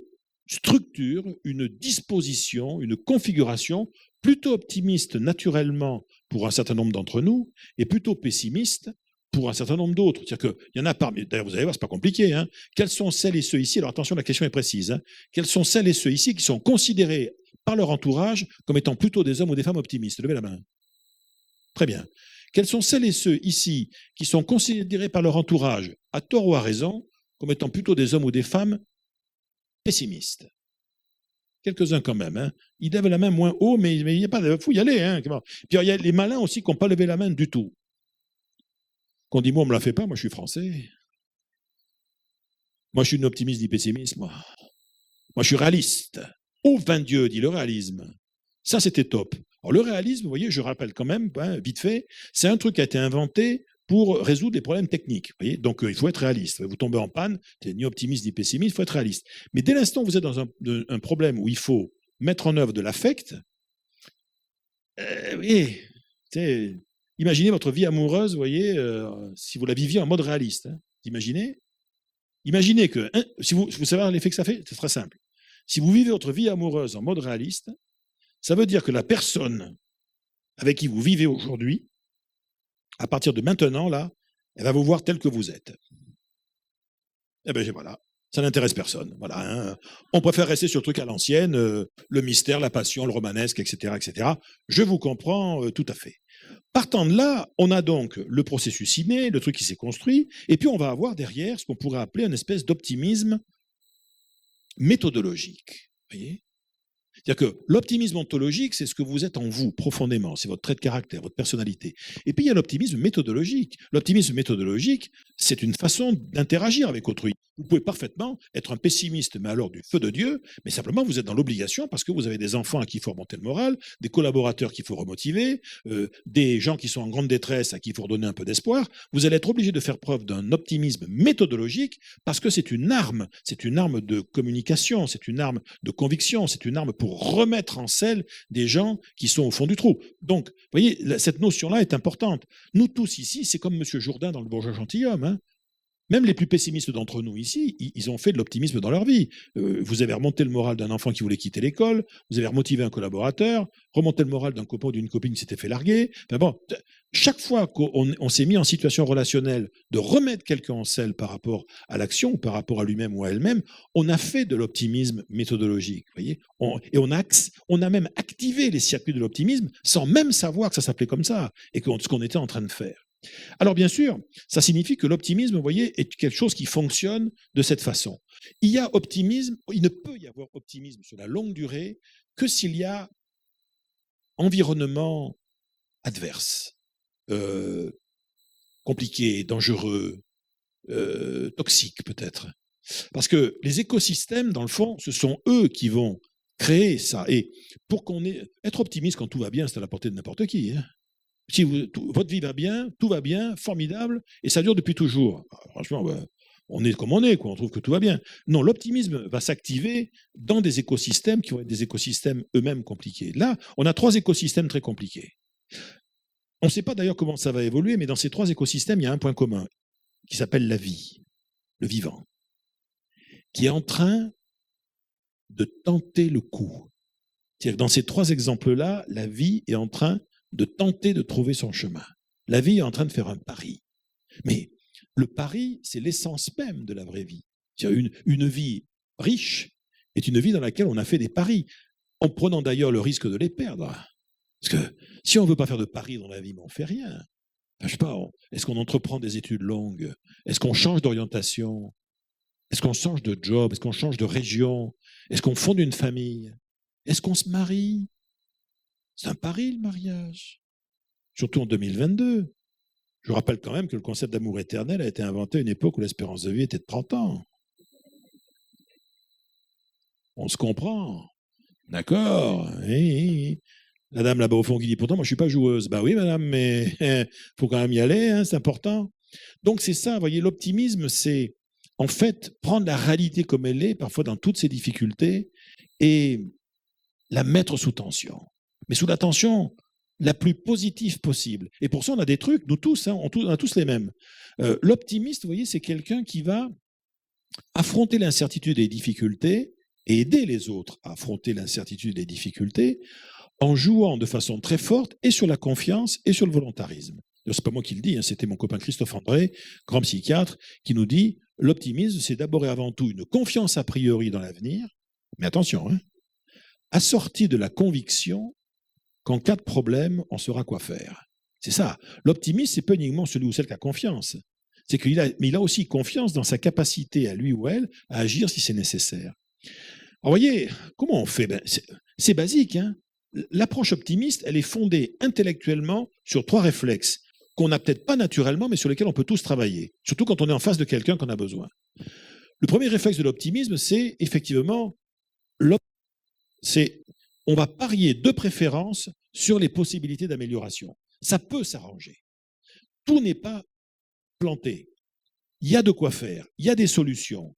structure, une disposition, une configuration plutôt optimiste naturellement pour un certain nombre d'entre nous et plutôt pessimiste pour un certain nombre d'autres. C'est-à-dire qu'il y en a parmi, d'ailleurs vous allez voir, c'est pas compliqué, hein. Quelles sont celles et ceux ici, alors attention, la question est précise, hein. Quelles sont celles et ceux ici qui sont considérés par leur entourage comme étant plutôt des hommes ou des femmes optimistes? Levez la main. Très bien. Quelles sont celles et ceux ici qui sont considérés par leur entourage, à tort ou à raison, comme étant plutôt des hommes ou des femmes pessimistes? Quelques-uns quand même. Hein. Ils lèvent la main moins haut, mais il n'y a pas, faut y aller. Hein. Puis il y a les malins aussi qui n'ont pas levé la main du tout. Qu'on dit, moi, on ne me la fait pas, moi, je suis français. Moi, je suis une optimiste ni pessimiste, moi. Moi, je suis réaliste. Oh, vain Dieu, dit le réalisme. Ça, c'était top. Alors, le réalisme, vous voyez, je rappelle quand même, hein, vite fait, c'est un truc qui a été inventé pour résoudre des problèmes techniques. Vous voyez. Donc, il faut être réaliste. Vous tombez en panne, vous n'êtes ni optimiste ni pessimiste, il faut être réaliste. Mais dès l'instant où vous êtes dans un problème où il faut mettre en œuvre de l'affect, oui, imaginez votre vie amoureuse, vous voyez, si vous la viviez en mode réaliste. Hein, imaginez que, si vous savez l'effet que ça fait, c'est très simple. Si vous vivez votre vie amoureuse en mode réaliste, ça veut dire que la personne avec qui vous vivez aujourd'hui, à partir de maintenant, là, elle va vous voir tel que vous êtes. Eh bien, voilà. Ça n'intéresse personne. Voilà, hein. On préfère rester sur le truc à l'ancienne, le mystère, la passion, le romanesque, etc., etc. Je vous comprends tout à fait. Partant de là, on a donc le processus inné, le truc qui s'est construit, et puis on va avoir derrière ce qu'on pourrait appeler une espèce d'optimisme méthodologique. Vous voyez? C'est-à-dire que l'optimisme ontologique, c'est ce que vous êtes en vous, profondément. C'est votre trait de caractère, votre personnalité. Et puis, il y a l'optimisme méthodologique. L'optimisme méthodologique, c'est une façon d'interagir avec autrui. Vous pouvez parfaitement être un pessimiste, mais alors du feu de Dieu, mais simplement, vous êtes dans l'obligation parce que vous avez des enfants à qui il faut remonter le moral, des collaborateurs qu'il faut remotiver, des gens qui sont en grande détresse à qui il faut redonner un peu d'espoir. Vous allez être obligé de faire preuve d'un optimisme méthodologique parce que c'est une arme de communication, c'est une arme de conviction, c'est une arme pour remettre en selle des gens qui sont au fond du trou. Donc, vous voyez, cette notion-là est importante. Nous tous ici, c'est comme M. Jourdain dans Le Bourgeois Gentilhomme, hein. Même les plus pessimistes d'entre nous ici, ils ont fait de l'optimisme dans leur vie. Vous avez remonté le moral d'un enfant qui voulait quitter l'école, vous avez remotivé un collaborateur, remonté le moral d'un copain ou d'une copine qui s'était fait larguer. Enfin bon, chaque fois qu'on s'est mis en situation relationnelle de remettre quelqu'un en selle par rapport à l'action, ou par rapport à lui-même ou à elle-même, on a fait de l'optimisme méthodologique. Voyez, on a même activé les circuits de l'optimisme sans même savoir que ça s'appelait comme ça et ce qu'on était en train de faire. Alors bien sûr, ça signifie que l'optimisme, vous voyez, est quelque chose qui fonctionne de cette façon. Il ne peut y avoir optimisme sur la longue durée que s'il y a environnement adverse, compliqué, dangereux, toxique peut-être. Parce que les écosystèmes, dans le fond, ce sont eux qui vont créer ça. Et pour être optimiste quand tout va bien, c'est à la portée de n'importe qui, hein. Si votre vie va bien, tout va bien, formidable, et ça dure depuis toujours. Franchement, on est comme on est, quoi, on trouve que tout va bien. Non, l'optimisme va s'activer dans des écosystèmes qui vont être des écosystèmes eux-mêmes compliqués. Là, on a 3 écosystèmes très compliqués. On ne sait pas d'ailleurs comment ça va évoluer, mais dans ces 3 écosystèmes, il y a un point commun qui s'appelle la vie, le vivant, qui est en train de tenter le coup. C'est-à-dire que dans ces 3 exemples-là, la vie est en train de tenter de trouver son chemin. La vie est en train de faire un pari. Mais le pari, c'est l'essence même de la vraie vie. Une vie riche est une vie dans laquelle on a fait des paris, en prenant d'ailleurs le risque de les perdre. Parce que si on ne veut pas faire de paris dans la vie, mais on ne fait rien. Enfin, je sais pas, est-ce qu'on entreprend des études longues? Est-ce qu'on change d'orientation? Est-ce qu'on change de job? Est-ce qu'on change de région? Est-ce qu'on fonde une famille? Est-ce qu'on se marie? C'est un pari, le mariage. Surtout en 2022. Je rappelle quand même que le concept d'amour éternel a été inventé à une époque où l'espérance de vie était de 30 ans. On se comprend. D'accord. Oui. La dame là-bas au fond qui dit, pourtant, moi, je ne suis pas joueuse. Ben oui, madame, mais il faut quand même y aller, hein, c'est important. Donc, c'est ça, vous voyez, l'optimisme, c'est en fait prendre la réalité comme elle est, parfois dans toutes ses difficultés, et la mettre sous tension. Mais sous la tension la plus positive possible. Et pour ça, on a des trucs, nous tous, hein, on a tous les mêmes. L'optimiste, vous voyez, c'est quelqu'un qui va affronter l'incertitude et les difficultés et aider les autres à affronter l'incertitude et les difficultés en jouant de façon très forte et sur la confiance et sur le volontarisme. C'est pas moi qui le dis, hein, c'était mon copain Christophe André, grand psychiatre, qui nous dit l'optimisme, c'est d'abord et avant tout une confiance a priori dans l'avenir, mais attention, hein, assortie de la conviction qu'en cas de problème, on saura quoi faire. C'est ça. L'optimiste, c'est pas uniquement celui ou celle qui a confiance. C'est mais il a aussi confiance dans sa capacité à lui ou elle à agir si c'est nécessaire. Alors, voyez, comment on fait? C'est basique, hein. L'approche optimiste, elle est fondée intellectuellement sur 3 réflexes qu'on n'a peut-être pas naturellement, mais sur lesquels on peut tous travailler, surtout quand on est en face de quelqu'un qu'on a besoin. Le premier réflexe de l'optimisme, c'est effectivement, on va parier de préférence sur les possibilités d'amélioration. Ça peut s'arranger. Tout n'est pas planté. Il y a de quoi faire, il y a des solutions,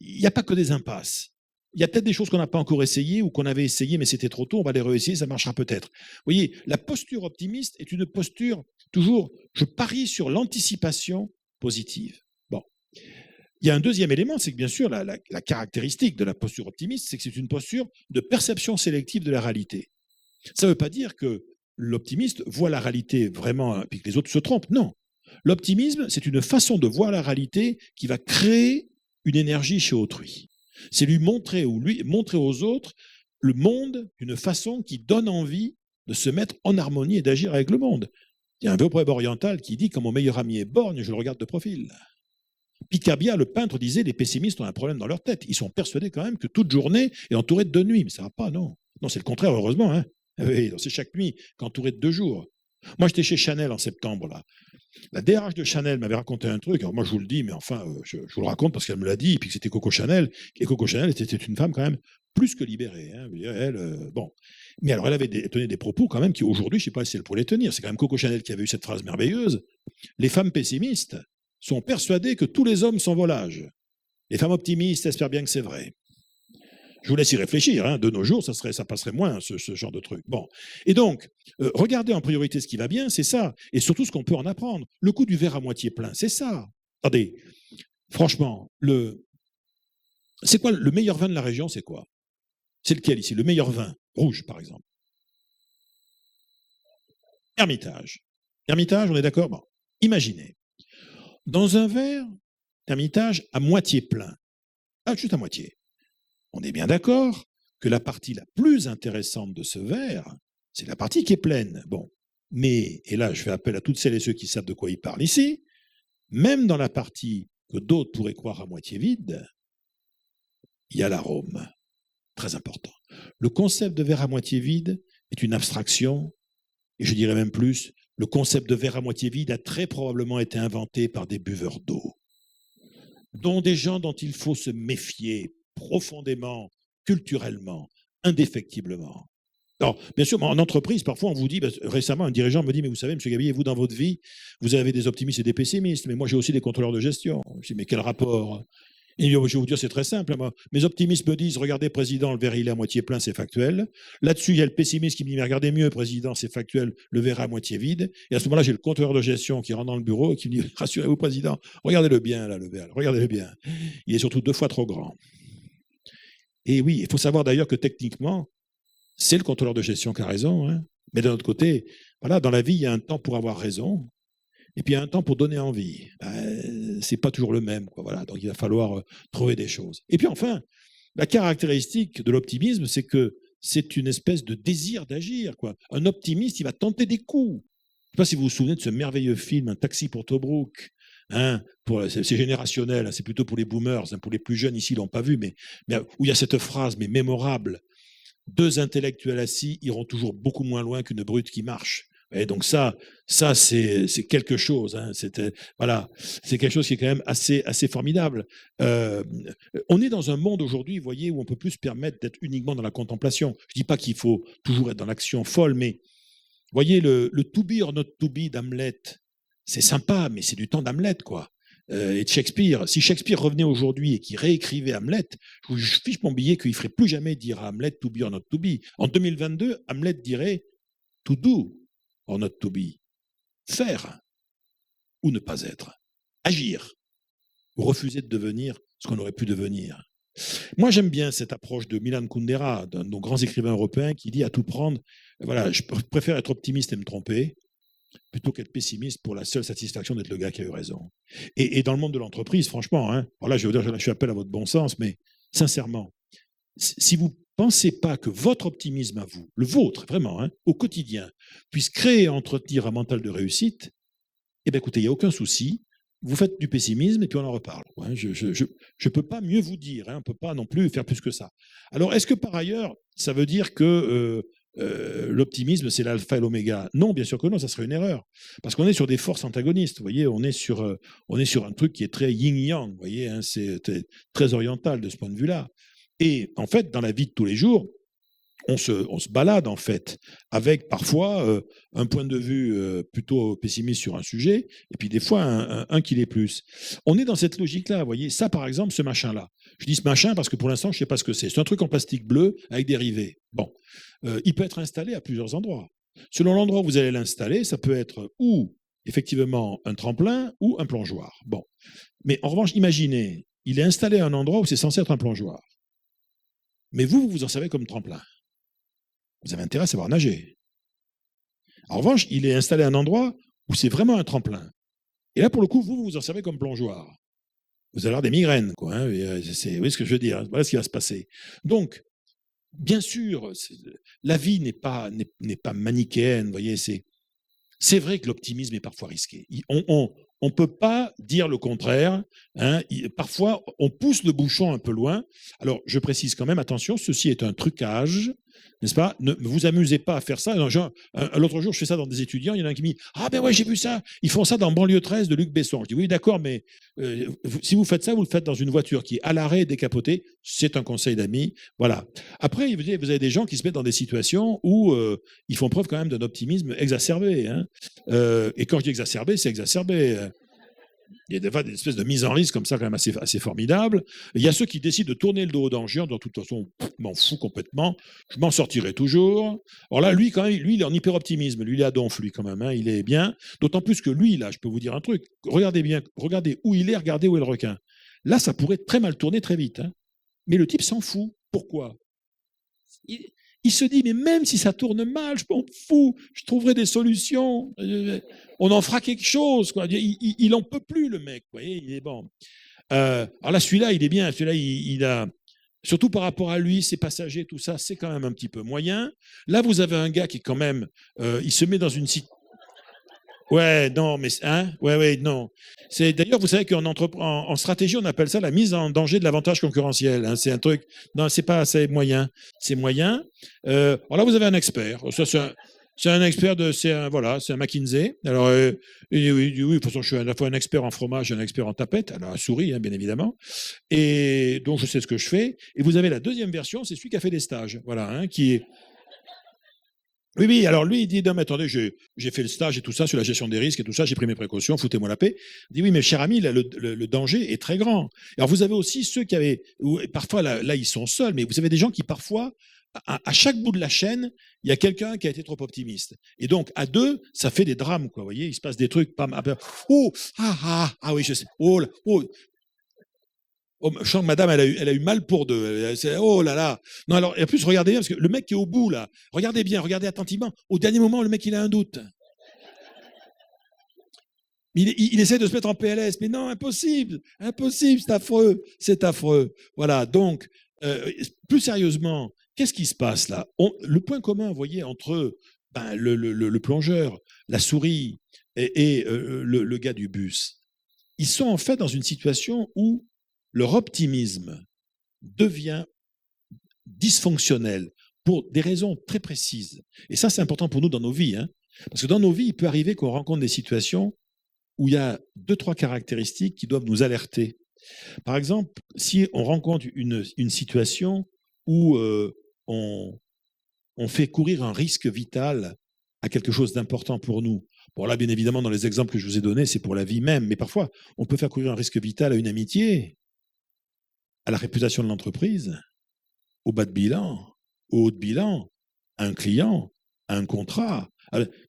il n'y a pas que des impasses. Il y a peut-être des choses qu'on n'a pas encore essayées ou qu'on avait essayées, mais c'était trop tôt, on va les réessayer, ça marchera peut-être. Vous voyez, la posture optimiste est une posture, toujours, je parie sur l'anticipation positive. Bon. Il y a un deuxième élément, c'est que bien sûr, la caractéristique de la posture optimiste, c'est que c'est une posture de perception sélective de la réalité. Ça ne veut pas dire que l'optimiste voit la réalité vraiment, et que les autres se trompent. Non. L'optimisme, c'est une façon de voir la réalité qui va créer une énergie chez autrui. C'est lui montrer aux autres le monde d'une façon qui donne envie de se mettre en harmonie et d'agir avec le monde. Il y a un vieux proverbe oriental qui dit « Quand mon meilleur ami est borgne, je le regarde de profil ». Picabia, le peintre, disait « Les pessimistes ont un problème dans leur tête. Ils sont persuadés quand même que toute journée est entourée de 2 nuits. » Mais ça ne va pas, non. Non, c'est le contraire, heureusement. Hein. Oui, c'est chaque nuit qu'entourée de 2 jours. Moi, j'étais chez Chanel en septembre, là. La DRH de Chanel m'avait raconté un truc. Alors moi, je vous le dis, mais enfin, je vous le raconte parce qu'elle me l'a dit, et puis que c'était Coco Chanel. Et Coco Chanel était une femme quand même plus que libérée. Hein. Elle, bon. Mais alors, elle avait tenu des propos quand même qui, aujourd'hui, je ne sais pas si elle pourrait les tenir. C'est quand même Coco Chanel qui avait eu cette phrase merveilleuse. Les femmes pessimistes sont persuadées que tous les hommes sont volages. Les femmes optimistes espèrent bien que c'est vrai. Je vous laisse y réfléchir. Hein. De nos jours, ça passerait moins, ce genre de truc. Bon. Et donc, regardez en priorité ce qui va bien, c'est ça. Et surtout ce qu'on peut en apprendre. Le coup du verre à moitié plein, c'est ça. Attendez, franchement, c'est quoi le meilleur vin de la région, c'est quoi? C'est lequel ici? Le meilleur vin rouge, par exemple. Hermitage. Hermitage, on est d'accord? Bon. Imaginez. Dans un verre, Hermitage à moitié plein. Ah, juste à moitié. On est bien d'accord que la partie la plus intéressante de ce verre, c'est la partie qui est pleine. Bon, mais, et là je fais appel à toutes celles et ceux qui savent de quoi ils parlent ici, même dans la partie que d'autres pourraient croire à moitié vide, il y a l'arôme, très important. Le concept de verre à moitié vide est une abstraction, et je dirais même plus, le concept de verre à moitié vide a très probablement été inventé par des buveurs d'eau, dont des gens dont il faut se méfier profondément, culturellement, indéfectiblement. Alors, bien sûr, en entreprise, parfois, on vous dit, récemment, un dirigeant me dit, mais vous savez, M. Gabillet, vous, dans votre vie, vous avez des optimistes et des pessimistes, mais moi, j'ai aussi des contrôleurs de gestion. Je dis, mais quel rapport? Et je vais vous dire, c'est très simple. Moi. Mes optimistes me disent, regardez, président, le verre, il est à moitié plein, c'est factuel. Là-dessus, il y a le pessimiste qui me dit, mais regardez mieux, président, c'est factuel, le verre est à moitié vide. Et à ce moment-là, j'ai le contrôleur de gestion qui rentre dans le bureau et qui me dit, rassurez-vous, président, regardez-le bien, là, le verre, regardez-le bien. Il est surtout 2 fois trop grand. Et oui, il faut savoir d'ailleurs que techniquement, c'est le contrôleur de gestion qui a raison. Hein. Mais d'un autre côté, voilà, dans la vie, il y a un temps pour avoir raison, et puis il y a un temps pour donner envie. C'est pas toujours le même. Quoi, voilà. Donc il va falloir trouver des choses. Et puis enfin, la caractéristique de l'optimisme, c'est que c'est une espèce de désir d'agir. Quoi. Un optimiste, il va tenter des coups. Je ne sais pas si vous vous souvenez de ce merveilleux film, Un taxi pour Tobruk. Hein, c'est générationnel, hein, c'est plutôt pour les boomers, hein, pour les plus jeunes ici, ils l'ont pas vu, mais où il y a cette phrase, mais mémorable, 2 intellectuels assis iront toujours beaucoup moins loin qu'une brute qui marche. Et donc ça c'est quelque chose. Hein, voilà, c'est quelque chose qui est quand même assez formidable. On est dans un monde aujourd'hui, vous voyez, où on peut plus se permettre d'être uniquement dans la contemplation. Je dis pas qu'il faut toujours être dans l'action folle, mais vous voyez le to be or not to be d'Hamlet. C'est sympa, mais c'est du temps d'Hamlet, quoi. Et de Shakespeare. Si Shakespeare revenait aujourd'hui et qu'il réécrivait Hamlet, je fiche mon billet qu'il ne ferait plus jamais dire à Hamlet to be or not to be. En 2022, Hamlet dirait to do or not to be. Faire ou ne pas être. Agir ou refuser de devenir ce qu'on aurait pu devenir. Moi, j'aime bien cette approche de Milan Kundera, d'un de nos grands écrivains européens, qui dit à tout prendre, voilà, je préfère être optimiste et me tromper, plutôt qu'être pessimiste pour la seule satisfaction d'être le gars qui a eu raison. Et dans le monde de l'entreprise, franchement, hein, voilà, je veux dire, je fais appel à votre bon sens, mais sincèrement, si vous ne pensez pas que votre optimisme à vous, le vôtre, vraiment, hein, au quotidien, puisse créer et entretenir un mental de réussite, eh bien écoutez, il n'y a aucun souci, vous faites du pessimisme et puis on en reparle. Hein, je ne peux pas mieux vous dire, hein, on ne peut pas non plus faire plus que ça. Alors, est-ce que par ailleurs, ça veut dire que l'optimisme, c'est l'alpha et l'oméga? Non, bien sûr que non, ça serait une erreur. Parce qu'on est sur des forces antagonistes, vous voyez, on est sur un truc qui est très yin-yang, vous voyez, hein, c'est très oriental de ce point de vue-là. Et en fait, dans la vie de tous les jours, on se balade en fait avec parfois un point de vue plutôt pessimiste sur un sujet et puis des fois un qui l'est plus. On est dans cette logique-là, vous voyez. Ça, par exemple, ce machin-là. Je dis ce machin parce que pour l'instant, je ne sais pas ce que c'est. C'est un truc en plastique bleu avec des rivets. Bon, il peut être installé à plusieurs endroits. Selon l'endroit où vous allez l'installer, ça peut être ou effectivement un tremplin ou un plongeoir. Bon, mais en revanche, imaginez, il est installé à un endroit où c'est censé être un plongeoir. Mais vous en savez comme tremplin. Vous avez intérêt à savoir nager. En revanche, il est installé à un endroit où c'est vraiment un tremplin. Et là, pour le coup, vous en servez comme plongeoir. vous allez avoir des migraines, quoi. Hein, vous voyez ce que je veux dire, hein, voilà ce qui va se passer. Donc, bien sûr, la vie n'est pas manichéenne, vous voyez, c'est vrai que l'optimisme est parfois risqué. On ne peut pas dire le contraire. Hein. Parfois, on pousse le bouchon un peu loin. Alors, je précise quand même, attention, ceci est un trucage, n'est-ce pas? Ne vous amusez pas à faire ça. L'autre jour, je fais ça dans des étudiants. Il y en a un qui me dit: ah ben ouais, j'ai vu ça. Ils font ça dans Banlieue 13 de Luc Besson. Je dis: oui, d'accord, mais si vous faites ça, vous le faites dans une voiture qui est à l'arrêt, décapotée. C'est un conseil d'amis. Voilà. Après, vous avez des gens qui se mettent dans des situations où ils font preuve quand même d'un optimisme exacerbé. Hein. Et quand je dis exacerbé, c'est exacerbé. Il y a des fois des espèces de mise en risque comme ça, quand même assez formidable. Il y a ceux qui décident de tourner le dos au danger, de toute façon, je m'en fous complètement, je m'en sortirai toujours. Alors là, lui, quand même, lui, il est en hyper-optimisme, lui, il est à donf, lui, quand même, hein, il est bien. D'autant plus que lui, là, je peux vous dire un truc, regardez bien, regardez où il est, regardez où est le requin. Là, ça pourrait très mal tourner très vite. Hein. Mais le type s'en fout. Pourquoi? Il se dit, mais même si ça tourne mal, je m'en fous, je trouverai des solutions. On en fera quelque chose. Quoi. Il en peut plus, le mec. Vous voyez, il est bon. Alors là, celui-là, il est bien. Celui-là, il a. Surtout par rapport à lui, ses passagers, tout ça, c'est quand même un petit peu moyen. Là, vous avez un gars qui, quand même, il se met dans une situation. Ouais, non, mais hein, ouais, non. C'est d'ailleurs, vous savez en stratégie, on appelle ça la mise en danger de l'avantage concurrentiel. Hein. C'est un truc. Non, c'est pas assez moyen. C'est moyen. Alors là, vous avez un expert. Ça, c'est un expert voilà, c'est un McKinsey. Alors, oui, de toute façon, je suis à la fois un expert en fromage et un expert en tapette, alors à souris, hein, bien évidemment. Et donc, je sais ce que je fais. Et vous avez la deuxième version, c'est celui qui a fait des stages, voilà, hein, qui est. Oui, alors lui, il dit, non, mais attendez, j'ai fait le stage et tout ça sur la gestion des risques et tout ça, j'ai pris mes précautions, foutez-moi la paix. Il dit, oui, mais cher ami, là, le danger est très grand. Alors, vous avez aussi ceux qui avaient, parfois, là, ils sont seuls, mais vous avez des gens qui, parfois, à chaque bout de la chaîne, il y a quelqu'un qui a été trop optimiste. Et donc, à deux, ça fait des drames, quoi, vous voyez, il se passe des trucs, oui, je sais, oh, je sens que madame, elle a eu mal pour deux. Oh là là. Non, alors, et en plus, regardez bien, parce que le mec qui est au bout, là, regardez bien, regardez attentivement. Au dernier moment, le mec, il a un doute. Il essaie de se mettre en PLS, mais non, impossible, c'est affreux, c'est affreux. Voilà, donc, plus sérieusement, qu'est-ce qui se passe là? Le point commun, vous voyez, entre le plongeur, la souris et le gars du bus, ils sont en fait dans une situation où leur optimisme devient dysfonctionnel pour des raisons très précises. Et ça, c'est important pour nous dans nos vies. Hein, parce que dans nos vies, il peut arriver qu'on rencontre des situations où il y a 2-3 caractéristiques qui doivent nous alerter. Par exemple, si on rencontre une situation où on fait courir un risque vital à quelque chose d'important pour nous. Bon, là, bien évidemment, dans les exemples que je vous ai donnés, c'est pour la vie même, mais parfois, on peut faire courir un risque vital à une amitié, à la réputation de l'entreprise, au bas de bilan, au haut de bilan, à un client, à un contrat.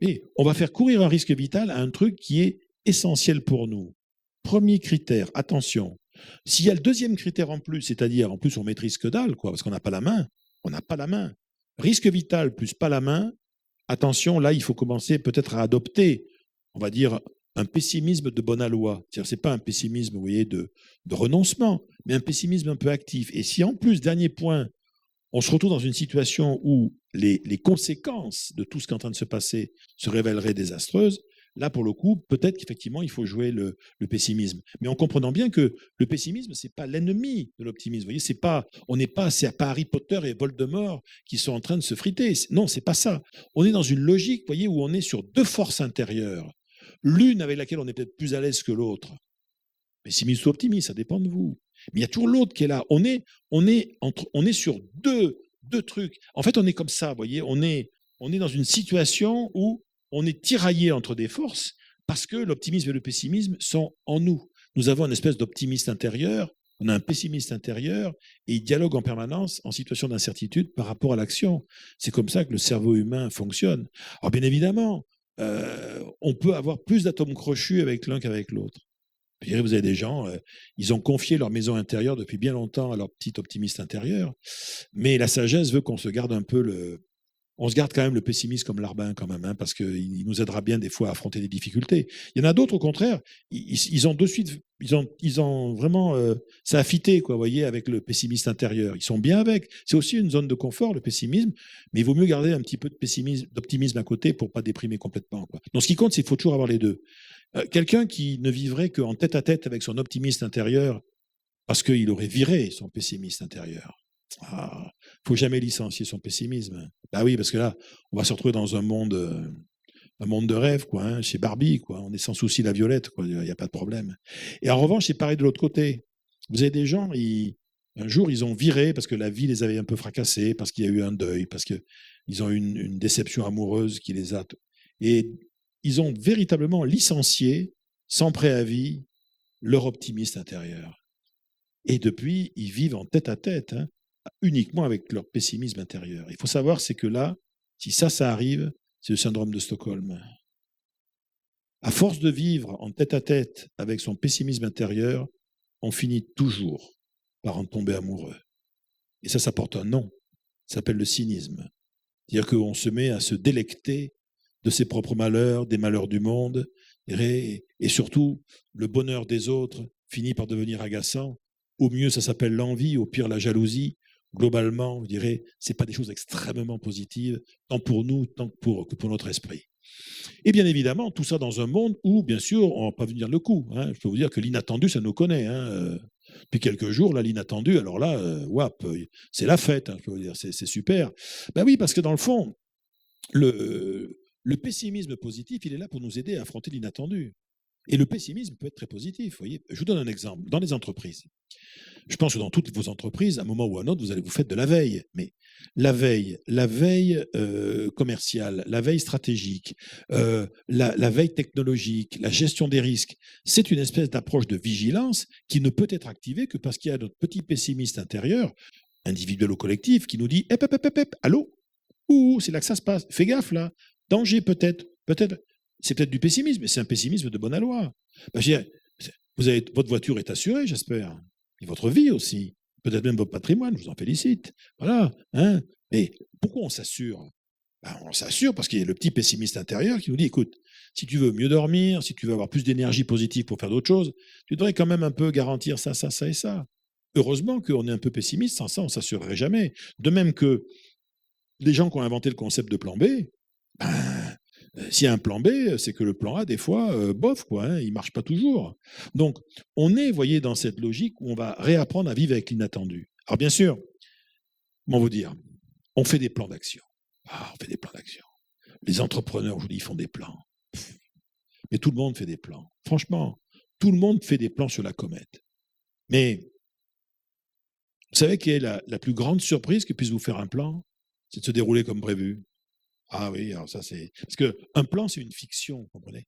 Et on va faire courir un risque vital à un truc qui est essentiel pour nous. Premier critère, attention. S'il y a le deuxième critère en plus, c'est-à-dire en plus on maîtrise que dalle, quoi, parce qu'on n'a pas la main, on n'a pas la main. Risque vital plus pas la main, attention, là il faut commencer peut-être à adopter, on va dire, un pessimisme de bonne aloi. C'est-à-dire, c'est pas un pessimisme, vous voyez, de renoncement, mais un pessimisme un peu actif. Et si en plus, dernier point, on se retrouve dans une situation où les conséquences de tout ce qui est en train de se passer se révéleraient désastreuses, là, pour le coup, peut-être qu'effectivement, il faut jouer le pessimisme. Mais en comprenant bien que le pessimisme, ce n'est pas l'ennemi de l'optimisme. Vous voyez, c'est pas Harry Potter et Voldemort qui sont en train de se friter. Non, c'est pas ça. On est dans une logique, vous voyez, où on est sur deux forces intérieures. L'une avec laquelle on est peut-être plus à l'aise que l'autre. Pessimiste ou optimiste, ça dépend de vous. Mais il y a toujours l'autre qui est là. On est sur deux trucs. En fait, on est comme ça, vous voyez. On est dans une situation où on est tiraillé entre des forces parce que l'optimisme et le pessimisme sont en nous. Nous avons une espèce d'optimiste intérieur, on a un pessimiste intérieur et il dialogue en permanence en situation d'incertitude par rapport à l'action. C'est comme ça que le cerveau humain fonctionne. Alors bien évidemment, on peut avoir plus d'atomes crochus avec l'un qu'avec l'autre. Vous avez des gens, ils ont confié leur maison intérieure depuis bien longtemps à leur petit optimiste intérieur, mais la sagesse veut qu'on se garde un peu on se garde quand même le pessimiste comme larbin quand même, hein, parce qu'il nous aidera bien des fois à affronter des difficultés. Il y en a d'autres, au contraire, ils ont de suite, ils ont vraiment, ça a fité, quoi, vous voyez, avec le pessimiste intérieur. Ils sont bien avec. C'est aussi une zone de confort, le pessimisme, mais il vaut mieux garder un petit peu de pessimisme, d'optimisme à côté pour pas déprimer complètement, quoi. Donc, ce qui compte, c'est qu'il faut toujours avoir les deux. Quelqu'un qui ne vivrait qu'en tête à tête avec son optimiste intérieur, parce qu'il aurait viré son pessimiste intérieur. Ah, faut jamais licencier son pessimisme. Bah oui, parce que là, on va se retrouver dans un monde de rêve, quoi, hein, chez Barbie, quoi. On est sans souci la Violette, quoi. Il n'y a pas de problème. Et en revanche, c'est pareil de l'autre côté. Vous avez des gens, un jour, ils ont viré parce que la vie les avait un peu fracassés, parce qu'il y a eu un deuil, parce qu'ils ont eu une déception amoureuse qui les a. Et ils ont véritablement licencié, sans préavis, leur optimiste intérieur. Et depuis, ils vivent en tête à tête, hein, uniquement avec leur pessimisme intérieur. Il faut savoir, c'est que là, si ça arrive, c'est le syndrome de Stockholm. À force de vivre en tête à tête avec son pessimisme intérieur, on finit toujours par en tomber amoureux. Et ça porte un nom. Ça s'appelle le cynisme. C'est-à-dire qu'on se met à se délecter de ses propres malheurs, des malheurs du monde, et surtout, le bonheur des autres finit par devenir agaçant. Au mieux, ça s'appelle l'envie, au pire, la jalousie. Globalement, je dirais, ce n'est pas des choses extrêmement positives, tant pour nous, tant que pour notre esprit. Et bien évidemment, tout ça dans un monde où, bien sûr, on ne va pas venir le coup, hein. Je peux vous dire que l'inattendu, ça nous connaît, hein. Depuis quelques jours, là, l'inattendu, alors là, c'est la fête, hein, je peux vous dire, c'est super. Ben oui, parce que dans le fond, le pessimisme positif, il est là pour nous aider à affronter l'inattendu. Et le pessimisme peut être très positif. Vous voyez, je vous donne un exemple. Dans les entreprises, je pense que dans toutes vos entreprises, à un moment ou à un autre, vous faites de la veille. Mais la veille commerciale, la veille stratégique, la veille technologique, la gestion des risques, c'est une espèce d'approche de vigilance qui ne peut être activée que parce qu'il y a notre petit pessimiste intérieur, individuel ou collectif, qui nous dit allô, c'est là que ça se passe. Fais gaffe là, danger peut-être. C'est peut-être du pessimisme, mais c'est un pessimisme de bonne aloi. Votre voiture est assurée, j'espère. Et votre vie aussi. Peut-être même votre patrimoine, je vous en félicite. Voilà. Hein. Mais pourquoi on s'assure? On s'assure parce qu'il y a le petit pessimiste intérieur qui nous dit, écoute, si tu veux mieux dormir, si tu veux avoir plus d'énergie positive pour faire d'autres choses, tu devrais quand même un peu garantir ça et ça. Heureusement qu'on est un peu pessimiste, sans ça, on ne s'assurerait jamais. De même que les gens qui ont inventé le concept de plan B, s'il y a un plan B, c'est que le plan A, des fois, bof, quoi, hein, il ne marche pas toujours. Donc, on est, voyez, dans cette logique où on va réapprendre à vivre avec l'inattendu. Alors, bien sûr, comment vous dire, on fait des plans d'action. On fait des plans d'action. Les entrepreneurs, je vous dis, ils font des plans. Mais tout le monde fait des plans. Franchement, tout le monde fait des plans sur la comète. Mais, vous savez quelle est la plus grande surprise que puisse vous faire un plan? C'est de se dérouler comme prévu. Ah oui, alors ça c'est... Parce qu'un plan, c'est une fiction, vous comprenez?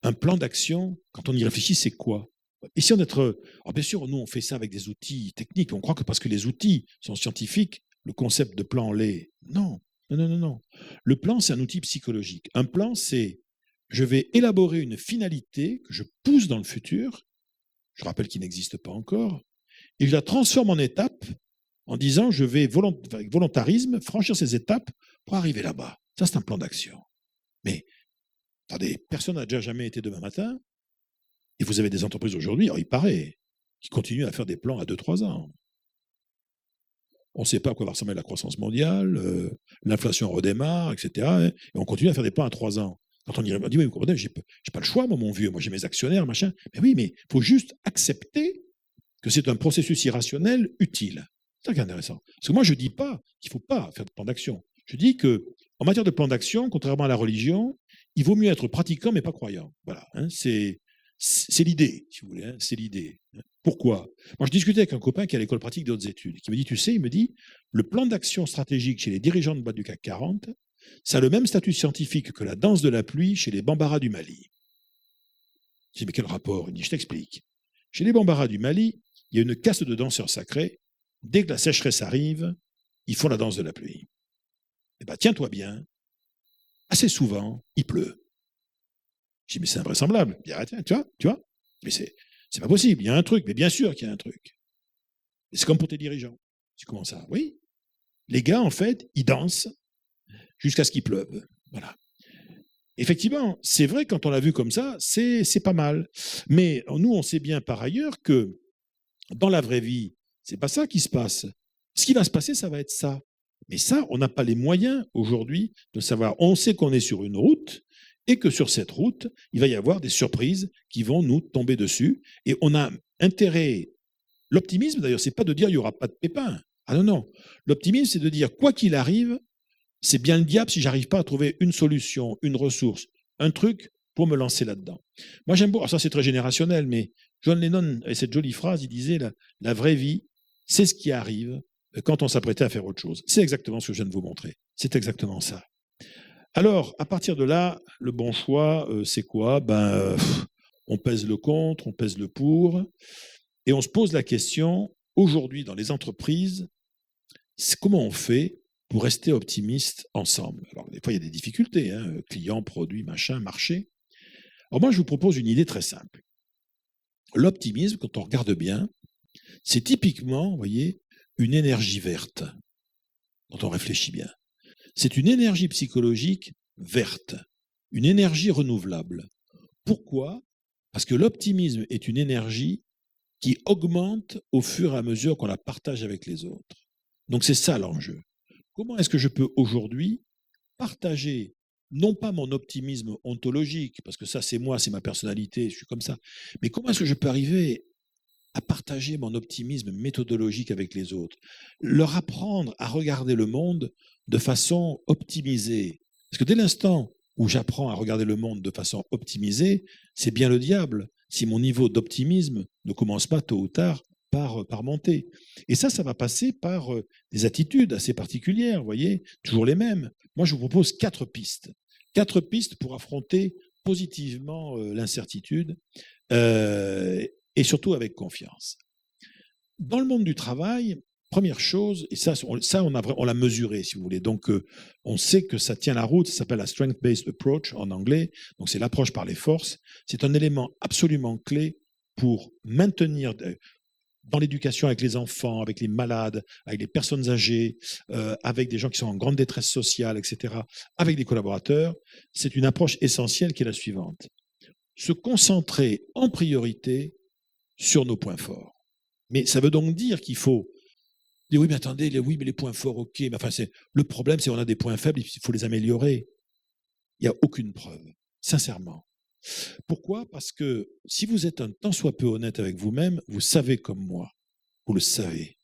Un plan d'action, quand on y réfléchit, c'est quoi? Ici, alors bien sûr, nous, on fait ça avec des outils techniques. On croit que parce que les outils sont scientifiques, le concept de plan l'est. Non. Le plan, c'est un outil psychologique. Un plan, c'est je vais élaborer une finalité que je pousse dans le futur, je rappelle qu'il n'existe pas encore, et je la transforme en étapes en disant je vais avec volontarisme franchir ces étapes pour arriver là-bas. Ça, c'est un plan d'action. Mais, attendez, personne n'a déjà jamais été demain matin, et vous avez des entreprises aujourd'hui, alors il paraît, qui continuent à faire des plans à 2-3 ans. On ne sait pas à quoi va ressembler la croissance mondiale, l'inflation redémarre, etc. Et on continue à faire des plans à 3 ans. Quand on dit, oui, vous comprenez, j'ai pas le choix, moi, mon vieux, moi j'ai mes actionnaires, machin. Mais oui, mais il faut juste accepter que c'est un processus irrationnel utile. C'est ça qui est intéressant. Parce que moi, je ne dis pas qu'il ne faut pas faire de plan d'action. Je dis qu'en matière de plan d'action, contrairement à la religion, il vaut mieux être pratiquant mais pas croyant. Voilà, hein, c'est l'idée, si vous voulez, hein, c'est l'idée. Pourquoi? Moi, je discutais avec un copain qui est à l'école pratique des hautes études, qui me dit, tu sais, il me dit, le plan d'action stratégique chez les dirigeants de boîtes du CAC 40, ça a le même statut scientifique que la danse de la pluie chez les Bambara du Mali. Je dis, mais quel rapport? Il dit, je t'explique. Chez les Bambara du Mali, il y a une caste de danseurs sacrés. Dès que la sécheresse arrive, ils font la danse de la pluie. Eh bien, tiens-toi bien, assez souvent, il pleut. Je dis, mais c'est invraisemblable. Il dit, tu vois, mais c'est pas possible, il y a un truc, mais bien sûr qu'il y a un truc. Et c'est comme pour tes dirigeants. Tu commences à, oui, les gars, en fait, ils dansent jusqu'à ce qu'il pleuve. Voilà. Effectivement, c'est vrai, quand on l'a vu comme ça, c'est pas mal. Mais nous, on sait bien par ailleurs que dans la vraie vie, c'est pas ça qui se passe. Ce qui va se passer, ça va être ça. Mais ça, on n'a pas les moyens aujourd'hui de savoir. On sait qu'on est sur une route et que sur cette route, il va y avoir des surprises qui vont nous tomber dessus. Et on a intérêt. L'optimisme, d'ailleurs, c'est pas de dire il n'y aura pas de pépins. Ah non, non. L'optimisme, c'est de dire quoi qu'il arrive, c'est bien le diable si j'arrive pas à trouver une solution, une ressource, un truc pour me lancer là-dedans. Moi, j'aime beaucoup, ça c'est très générationnel, mais John Lennon avait cette jolie phrase, il disait la vraie vie, c'est ce qui arrive quand on s'apprêtait à faire autre chose. C'est exactement ce que je viens de vous montrer. C'est exactement ça. Alors, à partir de là, le bon choix, c'est quoi? On pèse le contre, on pèse le pour, et on se pose la question, aujourd'hui, dans les entreprises, comment on fait pour rester optimiste ensemble? Alors, des fois, il y a des difficultés, hein, clients, produits, machin, marché. Alors, moi, je vous propose une idée très simple. L'optimisme, quand on regarde bien, c'est typiquement, vous voyez, une énergie verte, quand on réfléchit bien. C'est une énergie psychologique verte, une énergie renouvelable. Pourquoi? Parce que l'optimisme est une énergie qui augmente au fur et à mesure qu'on la partage avec les autres. Donc c'est ça l'enjeu. Comment est-ce que je peux aujourd'hui partager, non pas mon optimisme ontologique, parce que ça c'est moi, c'est ma personnalité, je suis comme ça, mais comment est-ce que je peux arriver à partager mon optimisme méthodologique avec les autres, leur apprendre à regarder le monde de façon optimisée. Parce que dès l'instant où j'apprends à regarder le monde de façon optimisée, c'est bien le diable si mon niveau d'optimisme ne commence pas tôt ou tard par monter. Et ça va passer par des attitudes assez particulières, vous voyez, toujours les mêmes. Moi, je vous propose 4 pistes. 4 pistes pour affronter positivement l'incertitude. Et surtout avec confiance. Dans le monde du travail, première chose, et ça on l'a mesuré, si vous voulez, donc on sait que ça tient la route, ça s'appelle la Strength-Based Approach en anglais, donc c'est l'approche par les forces, c'est un élément absolument clé pour maintenir, dans l'éducation avec les enfants, avec les malades, avec les personnes âgées, avec des gens qui sont en grande détresse sociale, etc., avec des collaborateurs, c'est une approche essentielle qui est la suivante. Se concentrer en priorité sur nos points forts. Mais ça veut donc dire qu'il faut dire oui, mais attendez, les points forts, ok, mais enfin, le problème, c'est qu'on a des points faibles, il faut les améliorer. Il n'y a aucune preuve, sincèrement. Pourquoi? Parce que si vous êtes un tant soit peu honnête avec vous-même, vous savez comme moi, vous le savez.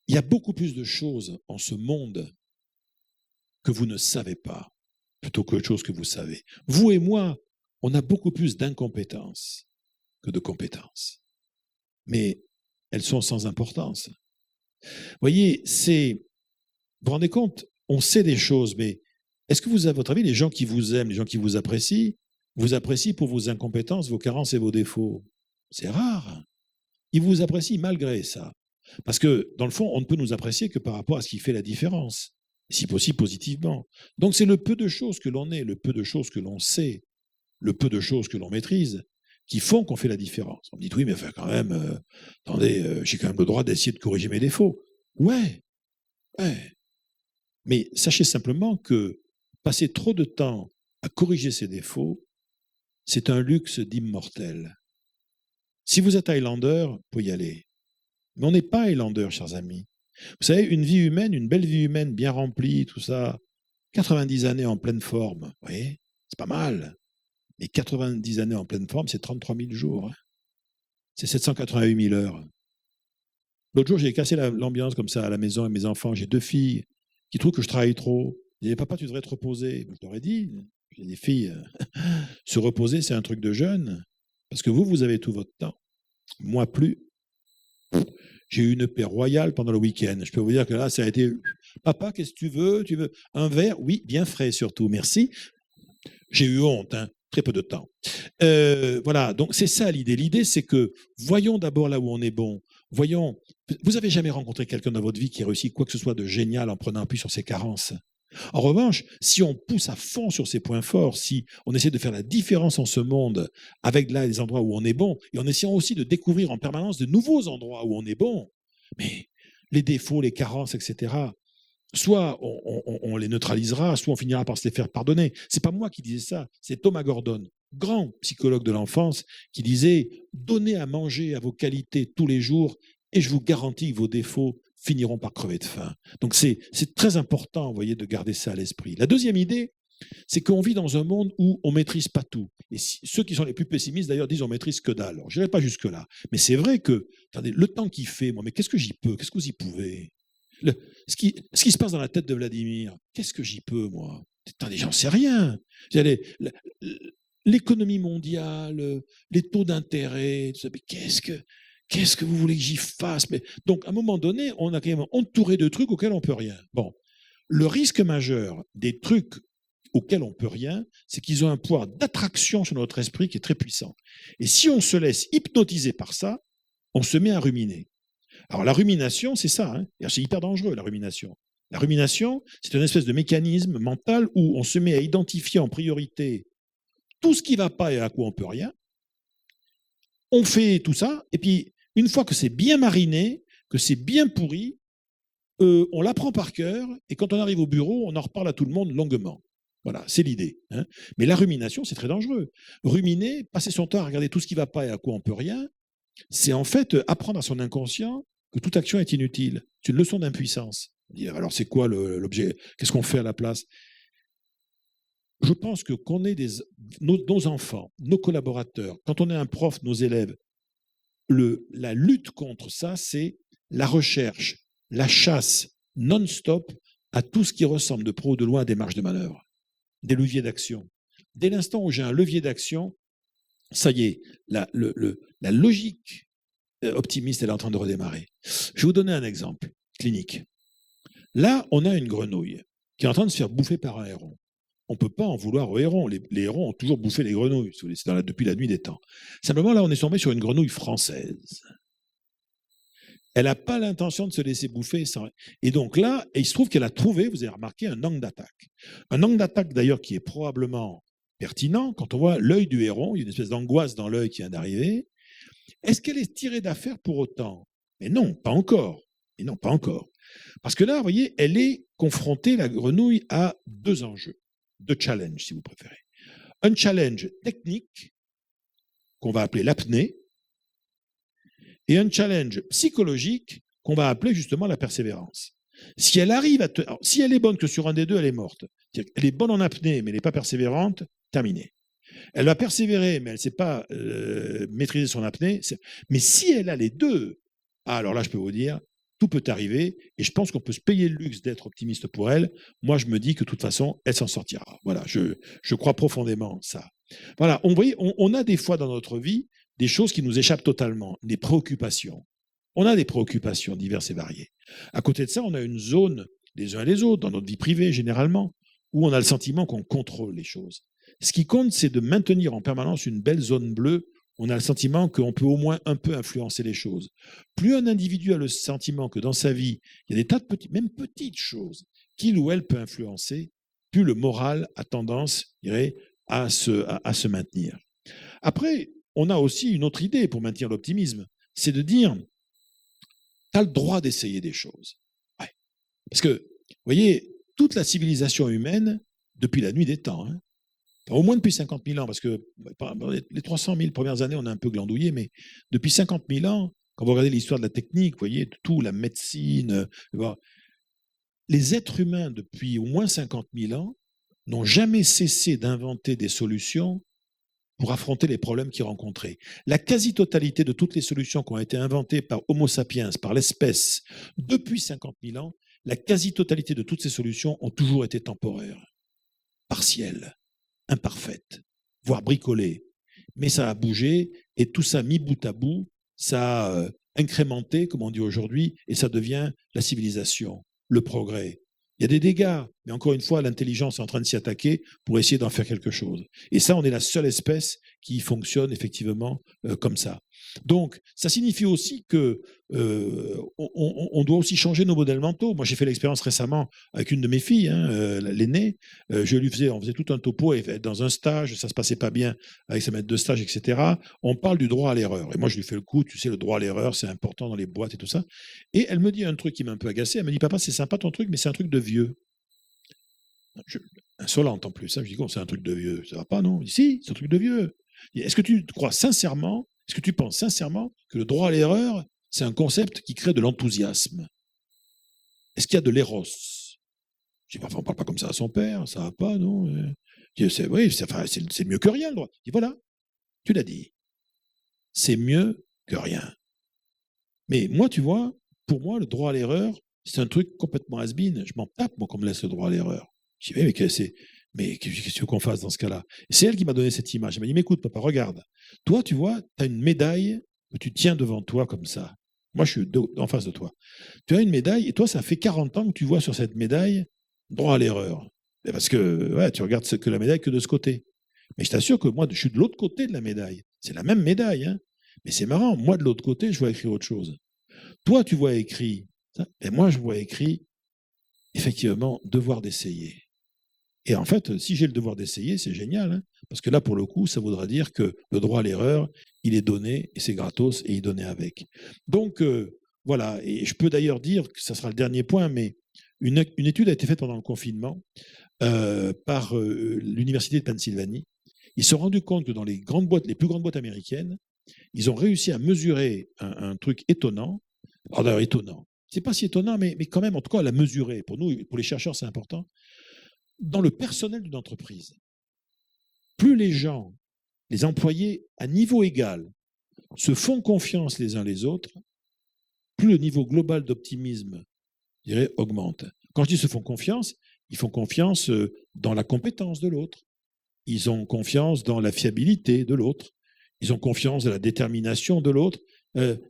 Il y a beaucoup plus de choses en ce monde que vous ne savez pas, plutôt que de choses que vous savez. Vous et moi, on a beaucoup plus d'incompétences que de compétences. Mais elles sont sans importance. Vous voyez, vous vous rendez compte, on sait des choses, mais est-ce que à votre avis, les gens qui vous aiment, les gens qui vous apprécient pour vos incompétences, vos carences et vos défauts? C'est rare. Ils vous apprécient malgré ça. Parce que, dans le fond, on ne peut nous apprécier que par rapport à ce qui fait la différence, si possible positivement. Donc c'est le peu de choses que l'on est, le peu de choses que l'on sait, le peu de choses que l'on maîtrise, qui font qu'on fait la différence. On me dit, oui, mais enfin, quand même, attendez, j'ai quand même le droit d'essayer de corriger mes défauts. Ouais. Mais sachez simplement que passer trop de temps à corriger ses défauts, c'est un luxe d'immortel. Si vous êtes Highlander, vous pouvez y aller. Mais on n'est pas Highlander, chers amis. Vous savez, une vie humaine, une belle vie humaine bien remplie, tout ça, 90 années en pleine forme, vous voyez, c'est pas mal. Mais 90 années en pleine forme, c'est 33 000 jours. C'est 788 000 heures. L'autre jour, j'ai cassé l'ambiance comme ça à la maison avec mes enfants. J'ai 2 filles qui trouvent que je travaille trop. Ils disaient, papa, tu devrais te reposer. Je leur ai dit, les filles, se reposer, c'est un truc de jeune. Parce que vous avez tout votre temps. Moi, plus. J'ai eu une paix royale pendant le week-end. Je peux vous dire que là, ça a été, papa, qu'est-ce que tu veux? Tu veux un verre? Oui, bien frais surtout, merci. J'ai eu honte, hein. Très peu de temps. Voilà, donc c'est ça l'idée. L'idée, c'est que voyons d'abord là où on est bon. Voyons, vous n'avez jamais rencontré quelqu'un dans votre vie qui a réussi quoi que ce soit de génial en prenant appui sur ses carences. En revanche, si on pousse à fond sur ses points forts, si on essaie de faire la différence en ce monde avec là les endroits où on est bon, et en essayant aussi de découvrir en permanence de nouveaux endroits où on est bon, mais les défauts, les carences, etc., soit on les neutralisera, soit on finira par se les faire pardonner. C'est pas moi qui disais ça, c'est Thomas Gordon, grand psychologue de l'enfance, qui disait « Donnez à manger à vos qualités tous les jours et je vous garantis que vos défauts finiront par crever de faim. » Donc c'est très important, vous voyez, de garder ça à l'esprit. La deuxième idée, c'est qu'on vit dans un monde où on ne maîtrise pas tout. Et ceux qui sont les plus pessimistes, d'ailleurs, disent on maîtrise que dalle. Alors, je n'irai pas jusque-là. Mais c'est vrai que, attendez, le temps qu'il fait, moi, mais qu'est-ce que j'y peux? Qu'est-ce que vous y pouvez? Ce qui se passe dans la tête de Vladimir, qu'est-ce que j'y peux, moi? Attendez, j'en sais rien. L'économie mondiale, les taux d'intérêt, mais qu'est-ce que vous voulez que j'y fasse? Mais, donc, à un moment donné, on a quand même entouré de trucs auxquels on ne peut rien. Bon, le risque majeur des trucs auxquels on ne peut rien, c'est qu'ils ont un pouvoir d'attraction sur notre esprit qui est très puissant. Et si on se laisse hypnotiser par ça, on se met à ruminer. Alors la rumination, c'est ça, hein. C'est hyper dangereux, la rumination. La rumination, c'est une espèce de mécanisme mental où on se met à identifier en priorité tout ce qui ne va pas et à quoi on ne peut rien. On fait tout ça, et puis une fois que c'est bien mariné, que c'est bien pourri, on l'apprend par cœur, et quand on arrive au bureau, on en reparle à tout le monde longuement. Voilà, c'est l'idée. Hein. Mais la rumination, c'est très dangereux. Ruminer, passer son temps à regarder tout ce qui ne va pas et à quoi on ne peut rien, c'est en fait apprendre à son inconscient que toute action est inutile. C'est une leçon d'impuissance. Alors, c'est quoi l'objet? Qu'est-ce qu'on fait à la place? Je pense que qu'on ait nos enfants, nos collaborateurs, quand on est un prof, nos élèves, la lutte contre ça, c'est la recherche, la chasse non-stop à tout ce qui ressemble de pro ou de loin à des marges de manœuvre, des leviers d'action. Dès l'instant où j'ai un levier d'action, ça y est, la logique optimiste, elle est en train de redémarrer. Je vais vous donner un exemple clinique. Là, on a une grenouille qui est en train de se faire bouffer par un héron. On ne peut pas en vouloir aux hérons. Les hérons ont toujours bouffé les grenouilles, c'est depuis la nuit des temps. Simplement, là, on est tombé sur une grenouille française. Elle n'a pas l'intention de se laisser bouffer. Et donc là, il se trouve qu'elle a trouvé, vous avez remarqué, un angle d'attaque. Un angle d'attaque, d'ailleurs, qui est probablement pertinent. Quand on voit l'œil du héron, il y a une espèce d'angoisse dans l'œil qui vient d'arriver. Est-ce qu'elle est tirée d'affaire pour autant? Mais non, pas encore. Et non, pas encore. Parce que là, vous voyez, elle est confrontée, la grenouille, à deux enjeux, deux challenges, si vous préférez. Un challenge technique, qu'on va appeler l'apnée, et un challenge psychologique, qu'on va appeler justement la persévérance. Si elle arrive si elle est bonne que sur un des deux, elle est morte. Elle est bonne en apnée, mais elle n'est pas persévérante, terminée. Elle va persévérer, mais elle ne sait pas maîtriser son apnée. Mais si elle a les deux, alors là, je peux vous dire, tout peut arriver, et je pense qu'on peut se payer le luxe d'être optimiste pour elle. Moi, je me dis que de toute façon, elle s'en sortira. Voilà, je crois profondément ça. Voilà, on a des fois dans notre vie des choses qui nous échappent totalement, des préoccupations. On a des préoccupations diverses et variées. À côté de ça, on a une zone, les uns et les autres, dans notre vie privée généralement, où on a le sentiment qu'on contrôle les choses. Ce qui compte, c'est de maintenir en permanence une belle zone bleue. On a le sentiment qu'on peut au moins un peu influencer les choses. Plus un individu a le sentiment que dans sa vie, il y a des tas de même petites choses qu'il ou elle peut influencer, plus le moral a tendance, je dirais, à se maintenir. Après, on a aussi une autre idée pour maintenir l'optimisme, c'est de dire, tu as le droit d'essayer des choses. Ouais. Parce que, vous voyez, toute la civilisation humaine, depuis la nuit des temps, hein, au moins depuis 50 000 ans, parce que les 300 000 premières années, on a un peu glandouillé, mais depuis 50 000 ans, quand vous regardez l'histoire de la technique, vous voyez, tout, la médecine, les êtres humains, depuis au moins 50 000 ans, n'ont jamais cessé d'inventer des solutions pour affronter les problèmes qu'ils rencontraient. La quasi-totalité de toutes les solutions qui ont été inventées par Homo sapiens, par l'espèce, depuis 50 000 ans, la quasi-totalité de toutes ces solutions ont toujours été temporaires, partielles, imparfaites, voire bricolées. Mais ça a bougé, et tout ça mis bout à bout, ça a incrémenté, comme on dit aujourd'hui, et ça devient la civilisation, le progrès. Il y a des dégâts, mais encore une fois, l'intelligence est en train de s'y attaquer pour essayer d'en faire quelque chose. Et ça, on est la seule espèce qui fonctionne effectivement comme ça. Donc, ça signifie aussi que on doit aussi changer nos modèles mentaux. Moi, j'ai fait l'expérience récemment avec une de mes filles, hein, l'aînée. On faisait tout un topo et dans un stage, ça se passait pas bien avec sa maître de stage, etc. On parle du droit à l'erreur. Et moi, je lui fais le coup, tu sais, le droit à l'erreur, c'est important dans les boîtes et tout ça. Et elle me dit un truc qui m'a un peu agacé. Elle me dit, papa, c'est sympa ton truc, mais c'est un truc de vieux. Je- Insolente en plus. Hein. Je dis, c'est un truc de vieux. Ça va pas, non? Je dis, si, c'est un truc de vieux. Est-ce que tu crois sincèrement, est-ce que tu penses sincèrement que le droit à l'erreur, c'est un concept qui crée de l'enthousiasme? Est-ce qu'il y a de l'éros? Je dis, parfois, on ne parle pas comme ça à son père, ça va pas, non? Oui, c'est mieux que rien, le droit. Je dis, voilà, tu l'as dit. C'est mieux que rien. Mais moi, tu vois, pour moi, le droit à l'erreur, c'est un truc complètement has-been. Je m'en tape, moi, qu'on me laisse le droit à l'erreur. Je dis, mais qu'est-ce que tu veux qu'on fasse dans ce cas-là? C'est elle qui m'a donné cette image. Elle m'a dit, mais écoute, papa, regarde. Toi, tu vois, tu as une médaille que tu tiens devant toi comme ça. Moi, je suis en face de toi. Tu as une médaille, et toi, ça fait 40 ans que tu vois sur cette médaille droit à l'erreur. Parce que ouais, tu regardes que la médaille que de ce côté. Mais je t'assure que moi, je suis de l'autre côté de la médaille. C'est la même médaille, hein. Mais c'est marrant, moi, de l'autre côté, je vois écrit autre chose. Toi, tu vois écrit ça, et moi, je vois écrit, effectivement, devoir d'essayer. Et en fait, si j'ai le devoir d'essayer, c'est génial, hein, parce que là, pour le coup, ça voudra dire que le droit à l'erreur, il est donné, et c'est gratos, et il est donné avec. Donc, voilà, et je peux d'ailleurs dire que ça sera le dernier point, mais une étude a été faite pendant le confinement par l'Université de Pennsylvanie. Ils se sont rendus compte que dans les grandes boîtes, les plus grandes boîtes américaines, ils ont réussi à mesurer un truc étonnant. Alors d'ailleurs, étonnant. C'est pas si étonnant, mais quand même, en tout cas, à la mesurer. Pour nous, pour les chercheurs, c'est important. Dans le personnel d'une entreprise, plus les gens, les employés à niveau égal, se font confiance les uns les autres, plus le niveau global d'optimisme, je dirais, augmente. Quand je dis se font confiance, ils font confiance dans la compétence de l'autre. Ils ont confiance dans la fiabilité de l'autre. Ils ont confiance dans la détermination de l'autre.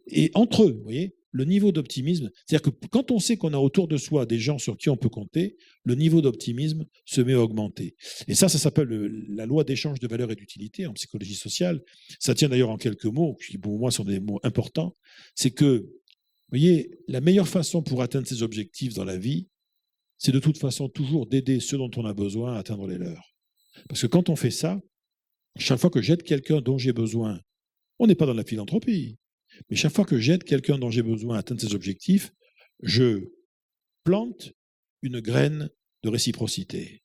Et entre eux, vous voyez, le niveau d'optimisme, c'est-à-dire que quand on sait qu'on a autour de soi des gens sur qui on peut compter, le niveau d'optimisme se met à augmenter. Et ça s'appelle la loi d'échange de valeur et d'utilité en psychologie sociale. Ça tient d'ailleurs en quelques mots, qui pour moi sont des mots importants. C'est que, vous voyez, la meilleure façon pour atteindre ses objectifs dans la vie, c'est de toute façon toujours d'aider ceux dont on a besoin à atteindre les leurs. Parce que quand on fait ça, chaque fois que j'aide quelqu'un dont j'ai besoin, on n'est pas dans la philanthropie, mais chaque fois que j'aide quelqu'un dont j'ai besoin à atteindre ses objectifs, je plante une graine de réciprocité.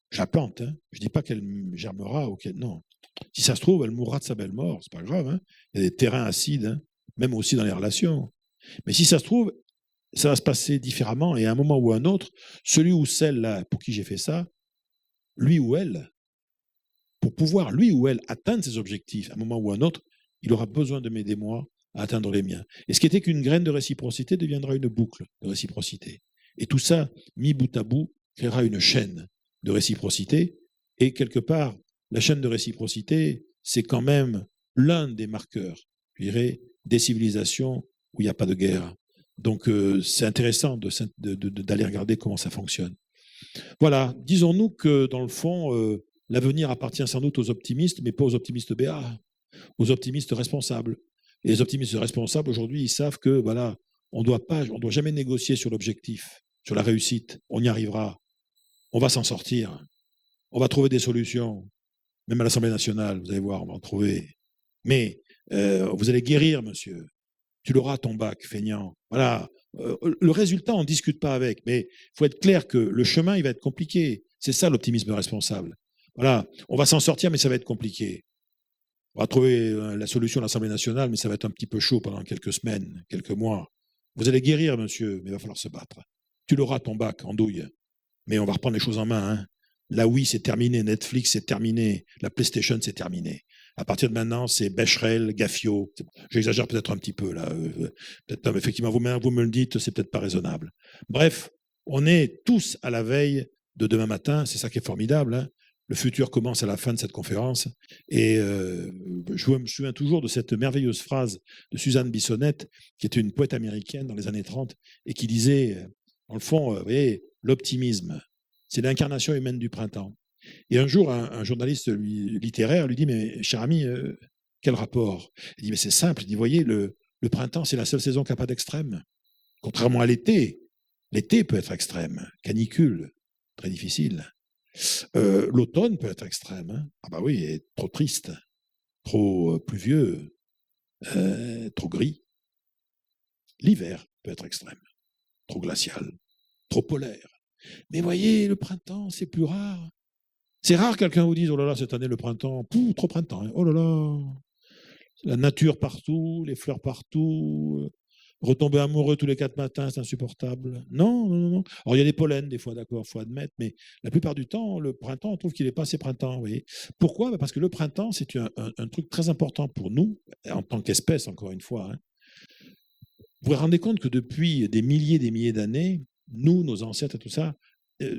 Je la plante, hein. Je ne dis pas qu'elle germera ou qu'elle. Non. Si ça se trouve, elle mourra de sa belle mort, c'est pas grave. Hein. Il y a des terrains acides, hein, même aussi dans les relations. Mais si ça se trouve, ça va se passer différemment et à un moment ou à un autre, celui ou celle-là pour qui j'ai fait ça, lui ou elle, pour pouvoir, lui ou elle, atteindre ses objectifs à un moment ou à un autre, il aura besoin de m'aider, moi, à atteindre les miens. Et ce qui était qu'une graine de réciprocité deviendra une boucle de réciprocité. Et tout ça, mis bout à bout, créera une chaîne de réciprocité. Et quelque part, la chaîne de réciprocité, c'est quand même l'un des marqueurs, je dirais, des civilisations où il n'y a pas de guerre. Donc, c'est intéressant d'aller regarder comment ça fonctionne. Voilà, disons-nous que dans le fond, l'avenir appartient sans doute aux optimistes, mais pas aux optimistes BA, aux optimistes responsables. Et les optimistes responsables, aujourd'hui, ils savent que voilà, on doit jamais négocier sur l'objectif, sur la réussite. On y arrivera. On va s'en sortir. On va trouver des solutions. Même à l'Assemblée nationale, vous allez voir, on va en trouver. Mais vous allez guérir, monsieur. Tu l'auras ton bac, feignant. Voilà. Le résultat, on ne discute pas avec, mais il faut être clair que le chemin, il va être compliqué. C'est ça l'optimisme responsable. Voilà. On va s'en sortir, mais ça va être compliqué. On va trouver la solution à l'Assemblée nationale, mais ça va être un petit peu chaud pendant quelques semaines, quelques mois. Vous allez guérir, monsieur, mais il va falloir se battre. Tu l'auras ton bac en douille, mais on va reprendre les choses en main. Hein. La Wii, c'est terminé. Netflix, c'est terminé. La PlayStation, c'est terminé. À partir de maintenant, c'est Becherel, Gaffio. J'exagère peut-être un petit peu là. Peut-être, effectivement, vous me le dites, c'est peut-être pas raisonnable. Bref, on est tous à la veille de demain matin. C'est ça qui est formidable. Hein. Le futur commence à la fin de cette conférence. Et je me souviens toujours de cette merveilleuse phrase de Suzanne Bissonnette, qui était une poète américaine dans les années 30, et qui disait, dans le fond, vous voyez, l'optimisme, c'est l'incarnation humaine du printemps. Et un jour, un journaliste littéraire lui dit, mais cher ami, Quel rapport? Il dit, mais c'est simple. Il dit, voyez, le printemps, c'est la seule saison qui n'a pas d'extrême. Contrairement à l'été. L'été peut être extrême. Canicule, très difficile. L'automne peut être extrême. Hein. Ah bah oui, et trop triste, trop pluvieux, trop gris. L'hiver peut être extrême, trop glacial, trop polaire. Mais voyez, le printemps, c'est plus rare. C'est rare que quelqu'un vous dise, oh là là, cette année, le printemps, trop printemps, hein. Oh là là, la nature partout, les fleurs partout, retomber amoureux tous les 4 matins, c'est insupportable. Non, non, non, non. Alors, il y a des pollens, des fois, d'accord, il faut admettre, mais la plupart du temps, le printemps, on trouve qu'il n'est pas assez printemps. Vous voyez. Pourquoi? Parce que le printemps, c'est un truc très important pour nous, en tant qu'espèce, encore une fois. Hein. Vous vous rendez compte que depuis des milliers d'années, nous, nos ancêtres et tout ça,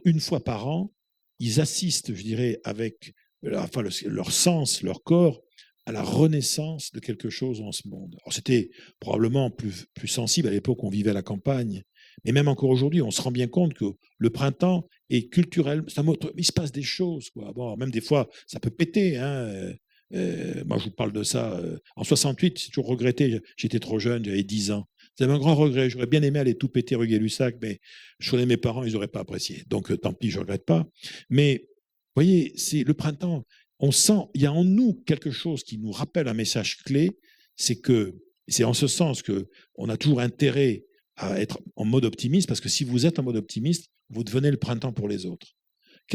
une fois par an, ils assistent, je dirais, avec enfin, leur sens, leur corps, à la renaissance de quelque chose en ce monde. Alors, c'était probablement plus sensible à l'époque où on vivait à la campagne, mais même encore aujourd'hui, on se rend bien compte que le printemps est culturel. Il se passe des choses, quoi. Bon, même des fois, ça peut péter. Hein. Moi, je vous parle de ça. En 68, j'ai toujours regretté, j'étais trop jeune, j'avais 10 ans. C'est un grand regret. J'aurais bien aimé aller tout péter rue Gay-Lussac, mais je connais mes parents, ils n'auraient pas apprécié. Donc, tant pis, je ne regrette pas. Mais, vous voyez, c'est le printemps. On sent, il y a en nous quelque chose qui nous rappelle un message clé, c'est en ce sens qu'on a toujours intérêt à être en mode optimiste, parce que si vous êtes en mode optimiste, vous devenez le printemps pour les autres.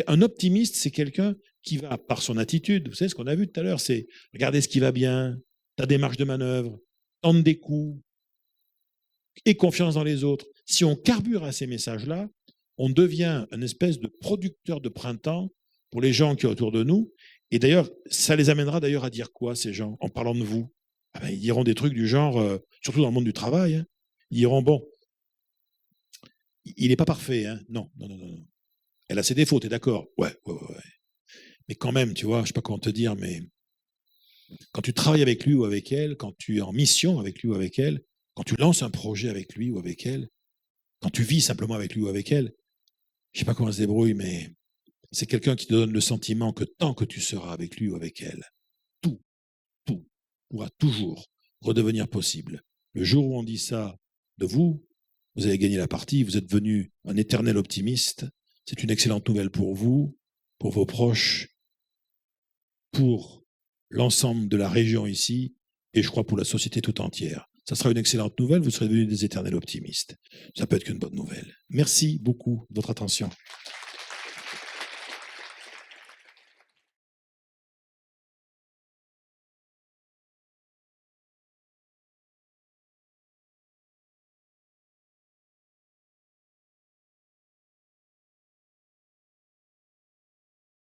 Un optimiste, c'est quelqu'un qui va, par son attitude, vous savez ce qu'on a vu tout à l'heure, c'est regarder ce qui va bien, ta démarche de manœuvre, tente des coups, et confiance dans les autres. Si on carbure à ces messages-là, on devient une espèce de producteur de printemps pour les gens qui sont autour de nous. Et d'ailleurs, ça les amènera d'ailleurs à dire quoi, ces gens, en parlant de vous? Ah ben, ils diront des trucs du genre, surtout dans le monde du travail, hein, ils diront, bon, il n'est pas parfait, hein. Non, non, non, non. Elle a ses défauts, t'es d'accord? Ouais, ouais, ouais, ouais. Mais quand même, tu vois, je ne sais pas comment te dire, mais quand tu travailles avec lui ou avec elle, quand tu es en mission avec lui ou avec elle, quand tu lances un projet avec lui ou avec elle, quand tu vis simplement avec lui ou avec elle, je ne sais pas comment elle se débrouille, mais c'est quelqu'un qui te donne le sentiment que tant que tu seras avec lui ou avec elle, tout, tout pourra toujours redevenir possible. Le jour où on dit ça de vous, vous avez gagné la partie, vous êtes devenu un éternel optimiste. C'est une excellente nouvelle pour vous, pour vos proches, pour l'ensemble de la région ici, et je crois pour la société tout entière. Ça sera une excellente nouvelle, vous serez devenus des éternels optimistes. Ça peut être qu'une bonne nouvelle. Merci beaucoup de votre attention.